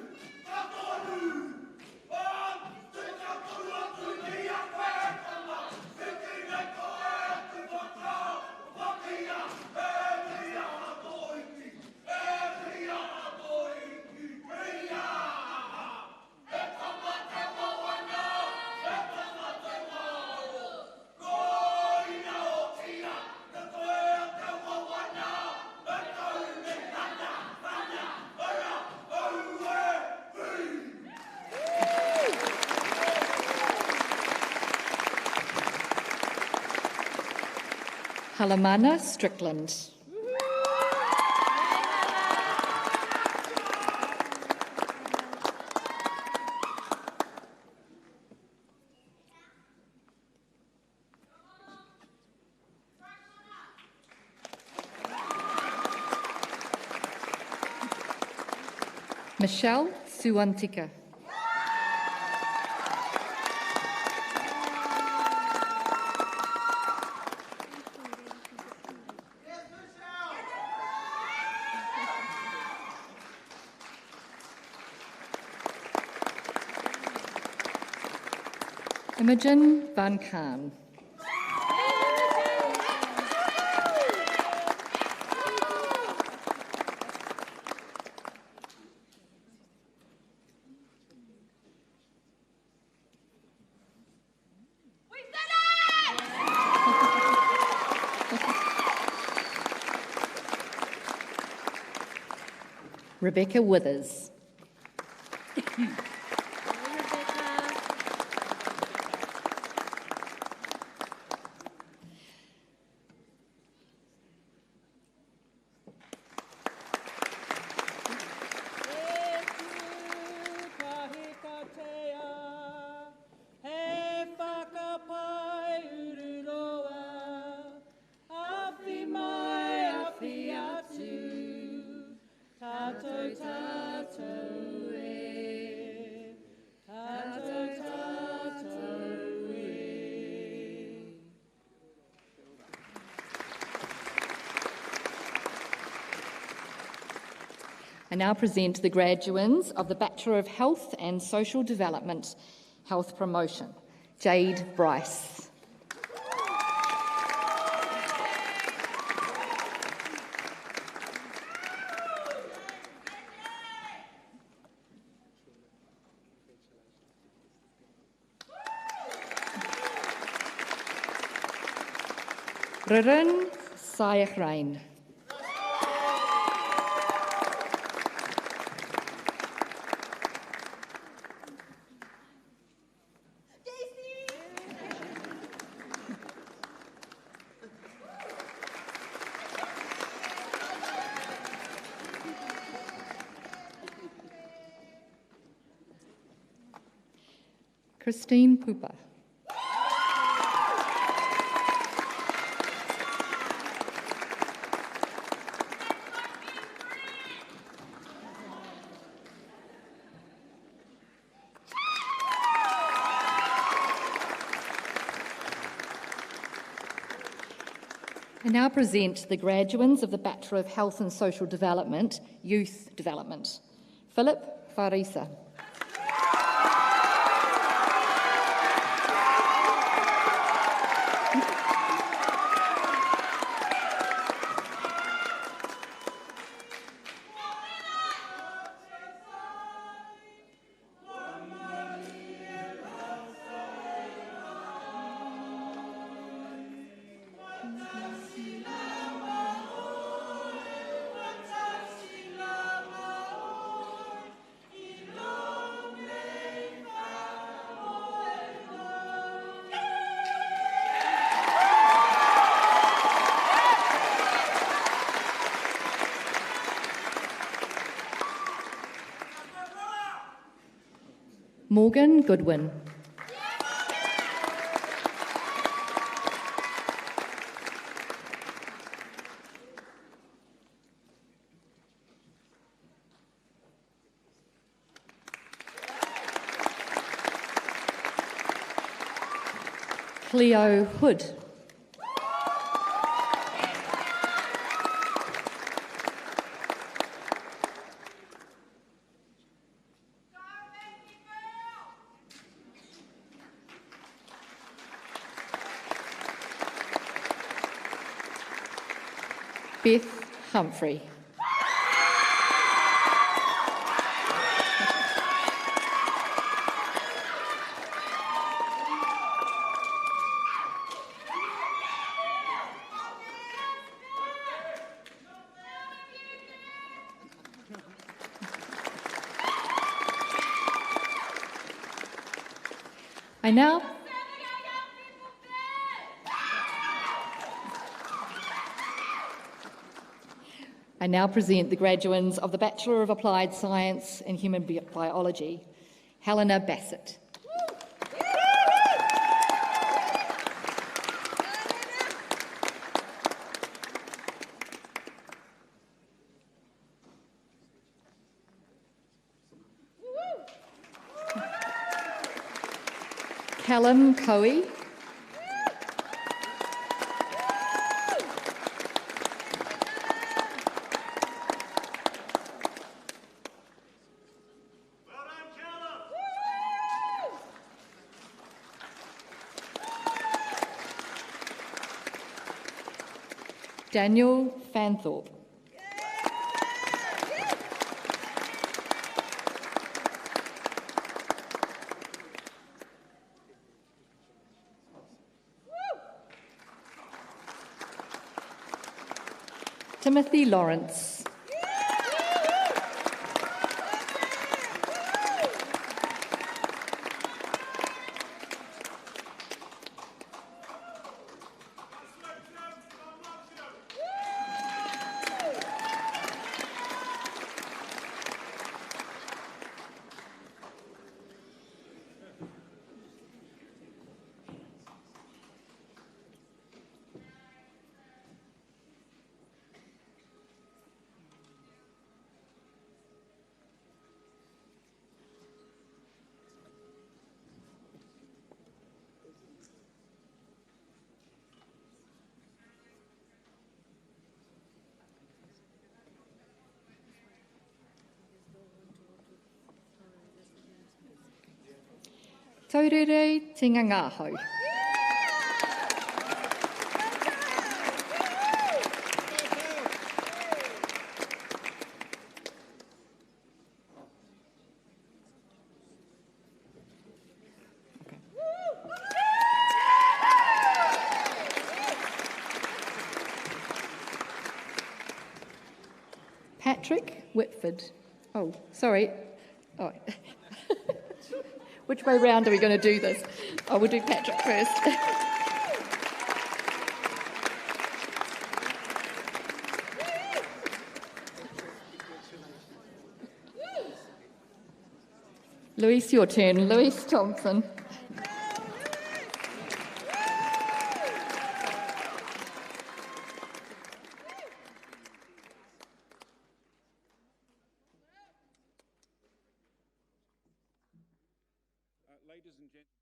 Halamana Strickland. Michelle Suantika. Imogen Van Kaan. Rebecca Withers. I now present the graduands of the Bachelor of Health and Social Development, Health Promotion. Jade Bryce. Ririn Sayachrain. Christine Pooper. I now present the graduands of the Bachelor of Health and Social Development, Youth Development. Philip Farisa. Morgan Goodwin. Cleo Hood. Beth Humphrey. I now present the graduands of the Bachelor of Applied Science in Human Biology, Helena Bassett. Callum Coe. Daniel Fanthorpe. Timothy Lawrence. Taurere Tinga Ngāhau. Patrick Whitford. Oh, sorry. Oh. Which way round are we going to do this? Oh, we'll do Patrick first. Louise, your turn. Louise Thompson. Ladies and gentlemen.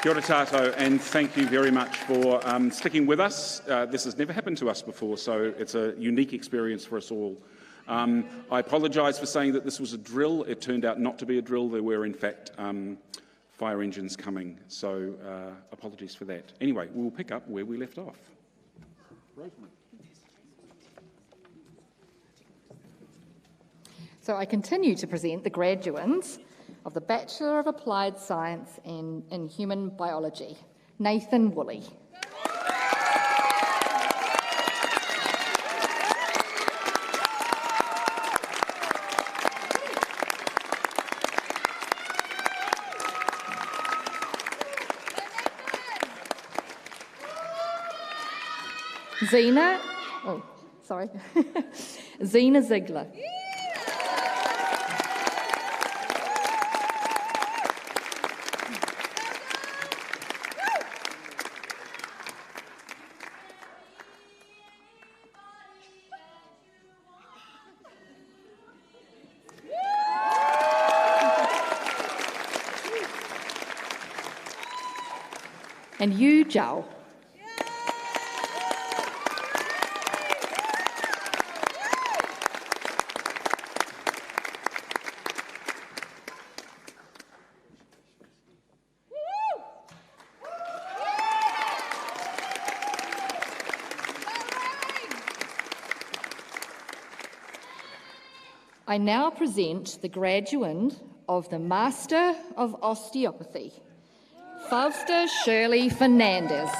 Kia ora tātou, and thank you very much for sticking with us. This has never happened to us before, so it's a unique experience for us all. I apologise for saying that this was a drill. It turned out not to be a drill. There were, in fact, fire engines coming, so apologies for that. Anyway, we'll pick up where we left off. Rosemary. So I continue to present the graduands of the Bachelor of Applied Science in Human Biology, Nathan Woolley. Zena Ziegler. And Yu Zhao. I now present the graduand of the Master of Osteopathy, Fausta Shirley Fernandez.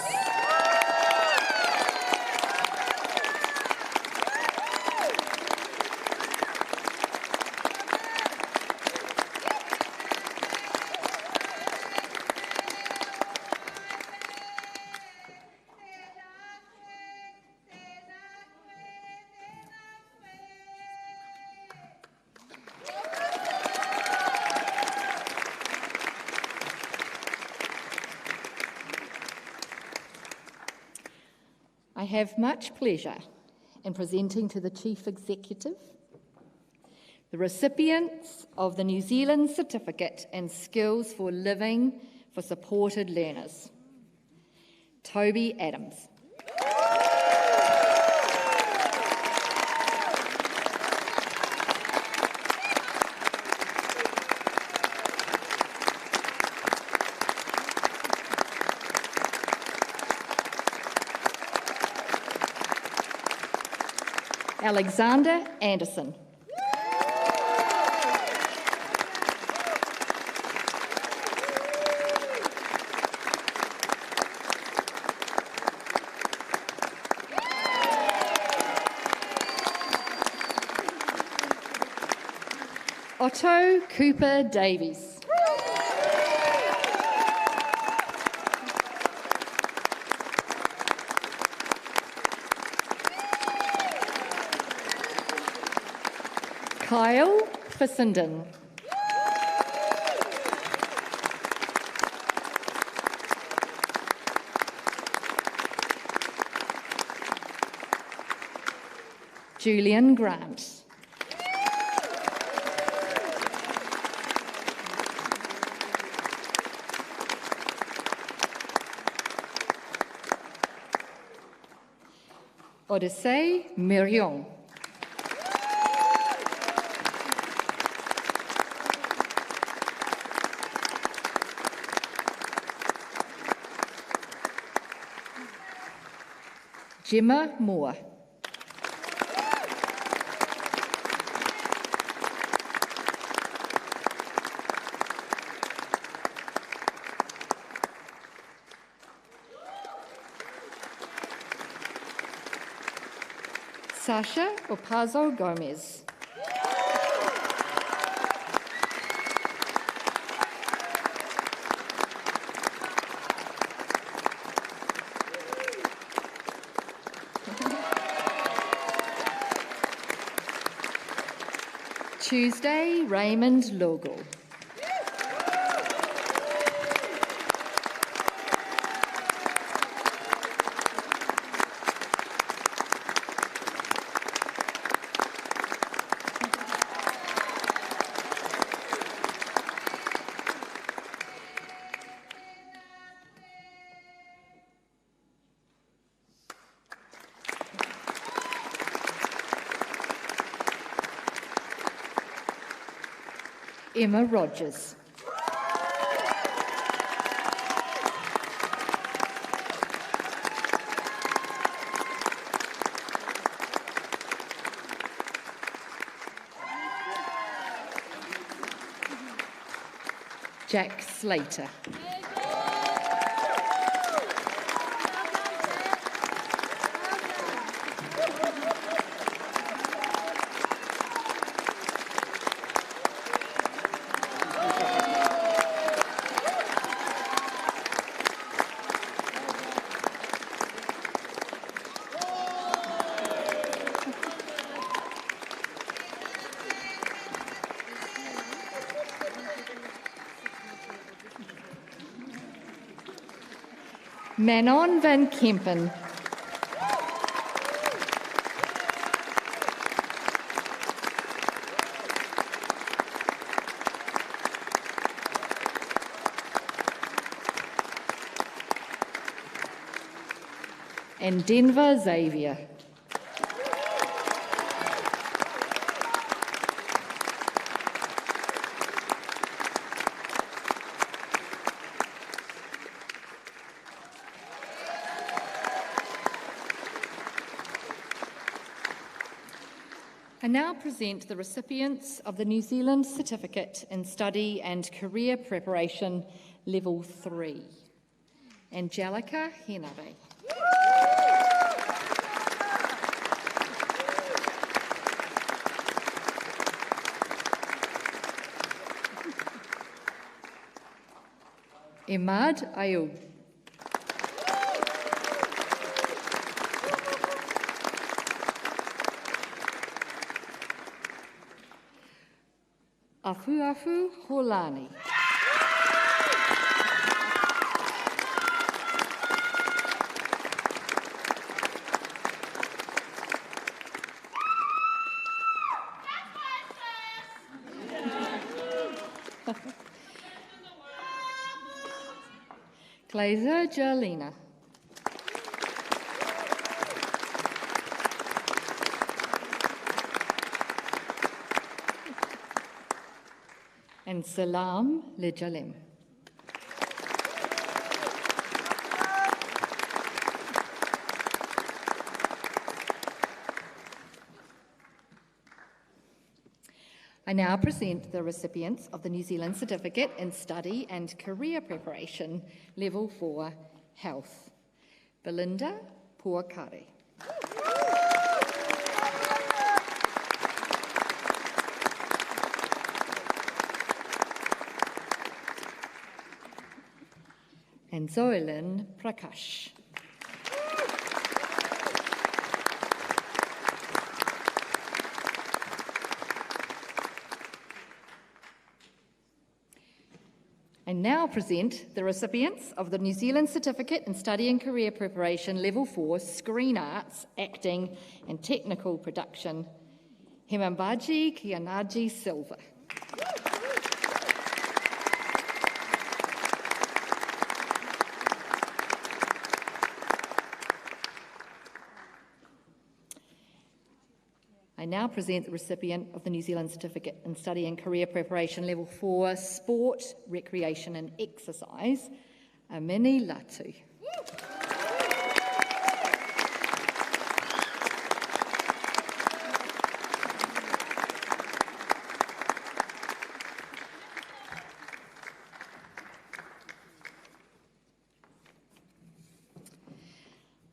I have much pleasure in presenting to the Chief Executive the recipients of the New Zealand Certificate in Skills for Living for Supported Learners. Toby Adams. Alexander Anderson. Otto Cooper Davies. Kyle Fissenden. Julian Grant. Odyssey Mirion. Gemma Moore. Sasha Opazo Gomez. Tuesday, Raymond Logal. Emma Rogers. Jack Slater. Manon van Kempen. And Denver Xavier. I now present the recipients of the New Zealand Certificate in Study and Career Preparation Level 3. Angelica Henare. Imad Ayub. Afu Holani. Glazer Jalina. And Salam Lejalem. I now present the recipients of the New Zealand Certificate in Study and Career Preparation Level 4 Health. Belinda Puakare. And Zoelin Prakash. I now present the recipients of the New Zealand Certificate in Study and Career Preparation Level 4 Screen Arts, Acting and Technical Production. Hemambaji Kianaji Silva. I now present the recipient of the New Zealand Certificate in Study and Career Preparation Level 4 Sport, Recreation and Exercise, Amini Latu.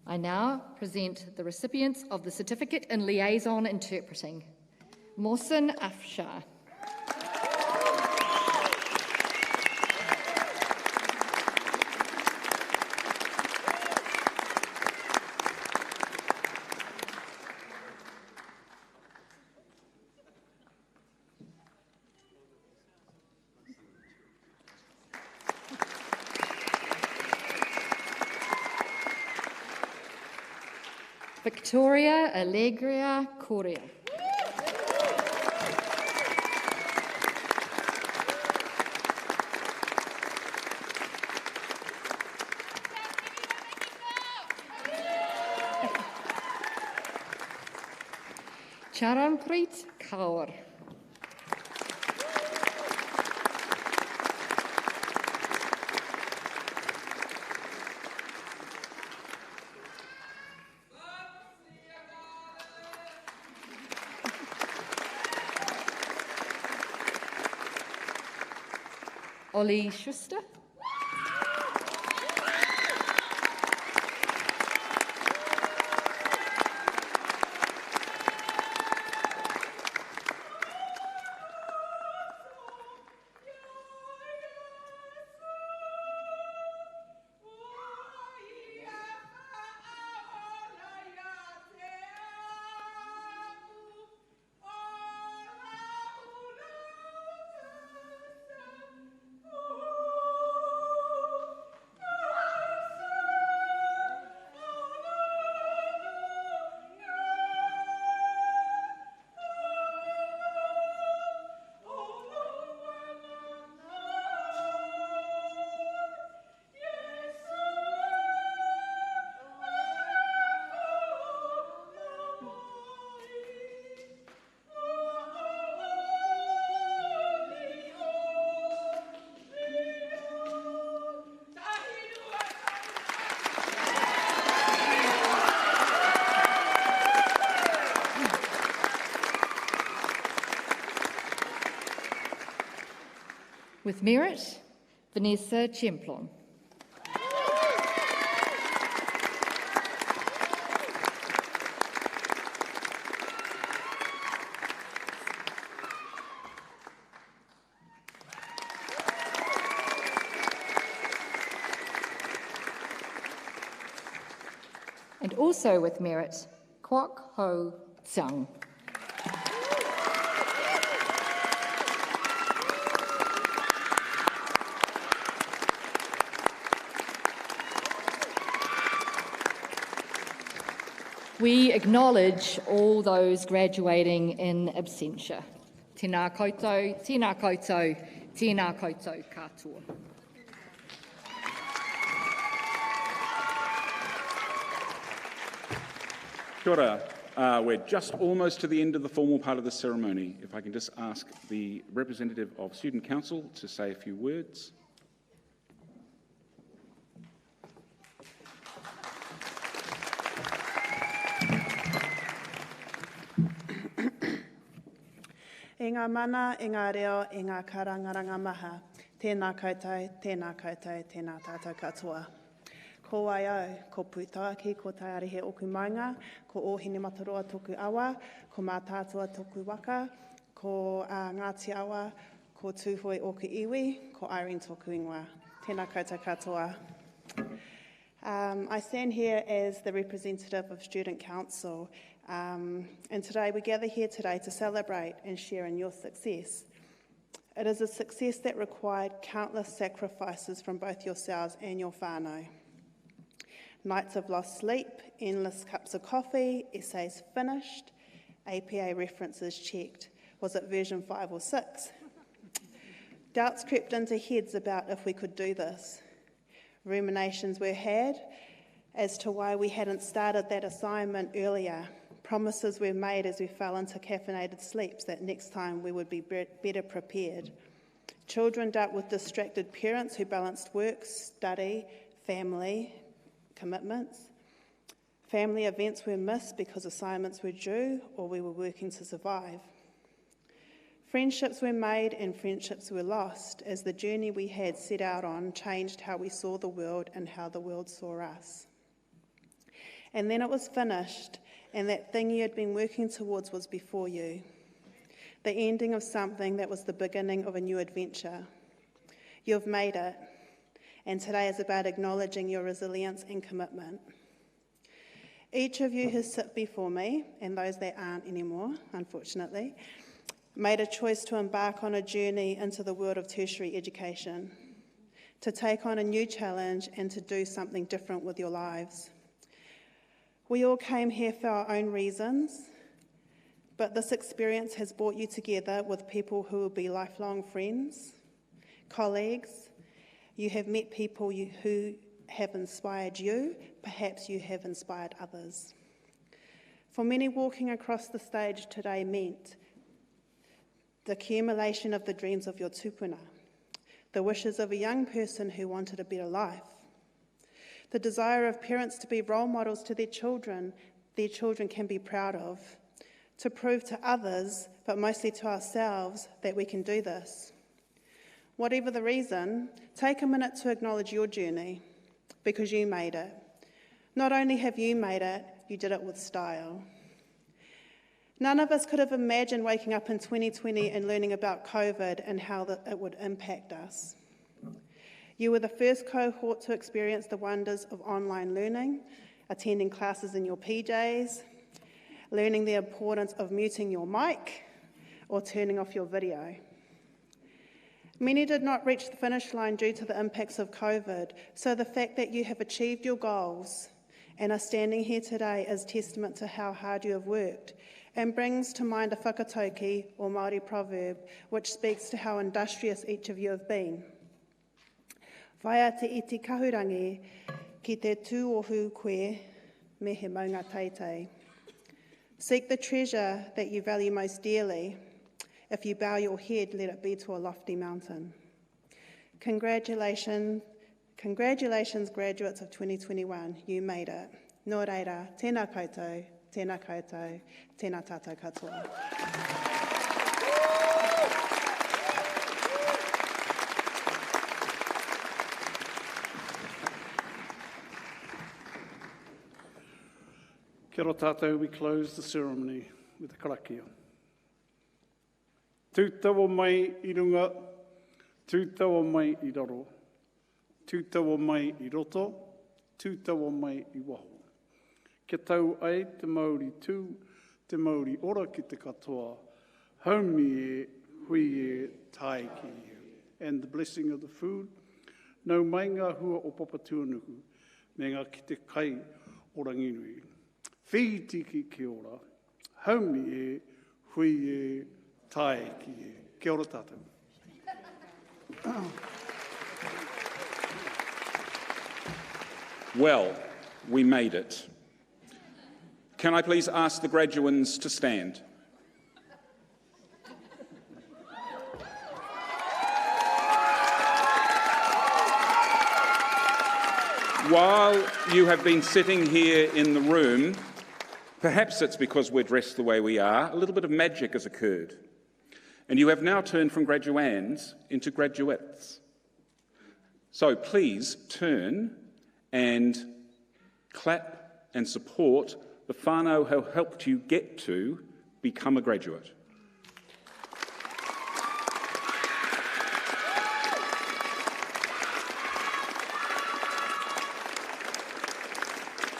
I now present the recipients of the Certificate in Liaison Interpreting. Mohsin Afshar. Victoria Alegria Correa. Charanpreet Kaur. Ollie Schuster. With merit, Vanessa Chemplon. And also with merit, Kwok Ho Tsang. We acknowledge all those graduating in absentia. Tēnā koutou, tēnā koutou, tēnā koutou katoa. Kia ora. We're just almost to the end of the formal part of the ceremony. If I can just ask the representative of Student Council to say a few words. E ngā mana, e ngā reo, e ngā karangaranga maha. Tēnā koutou, tēnā koutou, tēnā tātou katoa. Ko ai au, ko pūtāki, ko tai arihe oku maunga, ko ōhine mataroa toku awa, ko mātātua toku waka, ko Ngāti awa, ko tūhoi oku iwi, ko Irene toku ingoa. Tēnā koutou katoa. I stand here as the representative of Student Council. And today we gather here today to celebrate and share in your success. It is a success that required countless sacrifices from both yourselves and your whānau. Nights of lost sleep, endless cups of coffee, essays finished, APA references checked. Was it version 5 or 6? Doubts crept into heads about if we could do this. Ruminations were had as to why we hadn't started that assignment earlier. Promises were made as we fell into caffeinated sleeps that next time we would be better prepared. Children dealt with distracted parents who balanced work, study, family, commitments. Family events were missed because assignments were due or we were working to survive. Friendships were made and friendships were lost as the journey we had set out on changed how we saw the world and how the world saw us. And then it was finished, and that thing you had been working towards was before you. The ending of something that was the beginning of a new adventure. You've made it, and today is about acknowledging your resilience and commitment. Each of you who sit before me, and those that aren't anymore, unfortunately, made a choice to embark on a journey into the world of tertiary education, to take on a new challenge and to do something different with your lives. We all came here for our own reasons, but this experience has brought you together with people who will be lifelong friends, colleagues. You have met people who have inspired you, perhaps you have inspired others. For many, walking across the stage today meant the accumulation of the dreams of your tupuna, the wishes of a young person who wanted a better life, the desire of parents to be role models to their children can be proud of, to prove to others, but mostly to ourselves, that we can do this. Whatever the reason, take a minute to acknowledge your journey, because you made it. Not only have you made it, you did it with style. None of us could have imagined waking up in 2020 and learning about COVID and how it would impact us. You were the first cohort to experience the wonders of online learning, attending classes in your PJs, learning the importance of muting your mic or turning off your video. Many did not reach the finish line due to the impacts of COVID, so the fact that you have achieved your goals and are standing here today is testament to how hard you have worked and brings to mind a whakatauki or Māori proverb which speaks to how industrious each of you have been. Whaia te iti kahurangi ki te tūohu koe me he maunga teitei. Seek the treasure that you value most dearly. If you bow your head, let it be to a lofty mountain. Congratulations, graduates of 2021. You made it. Nō reira, tēnā koutou, tēnā koutou, tēnā tātou katoa. Kia ora tātou, we close the ceremony with the karakia. Tūtawa mai I runga, tūtawa mai I raro, tūtawa mai I roto, tūtawa mai I waho. Kia tau ai te Māori tū, te Māori ora ki te katoa, haumi e, hui e, tae ki e. And the blessing of the food, nau mai ngā hua o papatuanuku, me ngā ki te kai o ranginui. Whitiki ki ora, haumi e, hui e, tae ki e. Kia ora tātou. Well, we made it. Can I please ask the Graduands to stand? While you have been sitting here in the room, perhaps it's because we're dressed the way we are, a little bit of magic has occurred. And you have now turned from graduands into graduates. So please turn and clap and support the whānau who helped you get to become a graduate.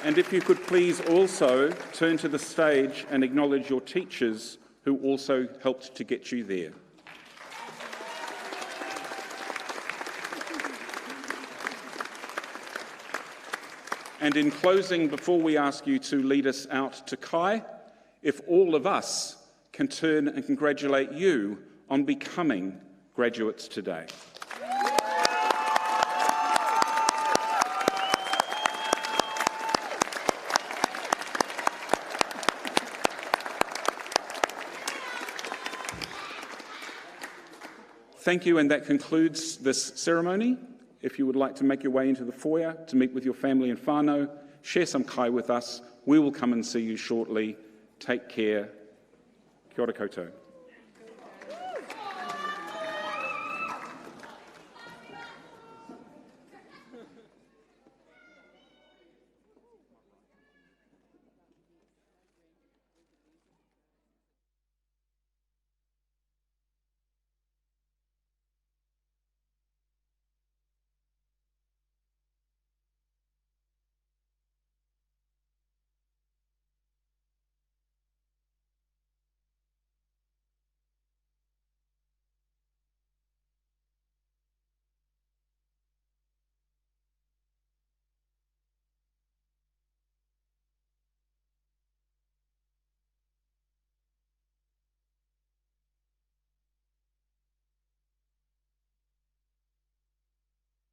And if you could please also turn to the stage and acknowledge your teachers who also helped to get you there. And in closing, before we ask you to lead us out to Kai, if all of us can turn and congratulate you on becoming graduates today. Thank you, and that concludes this ceremony. If you would like to make your way into the foyer to meet with your family and whānau, share some kai with us. We will come and see you shortly. Take care. Kia ora koutou.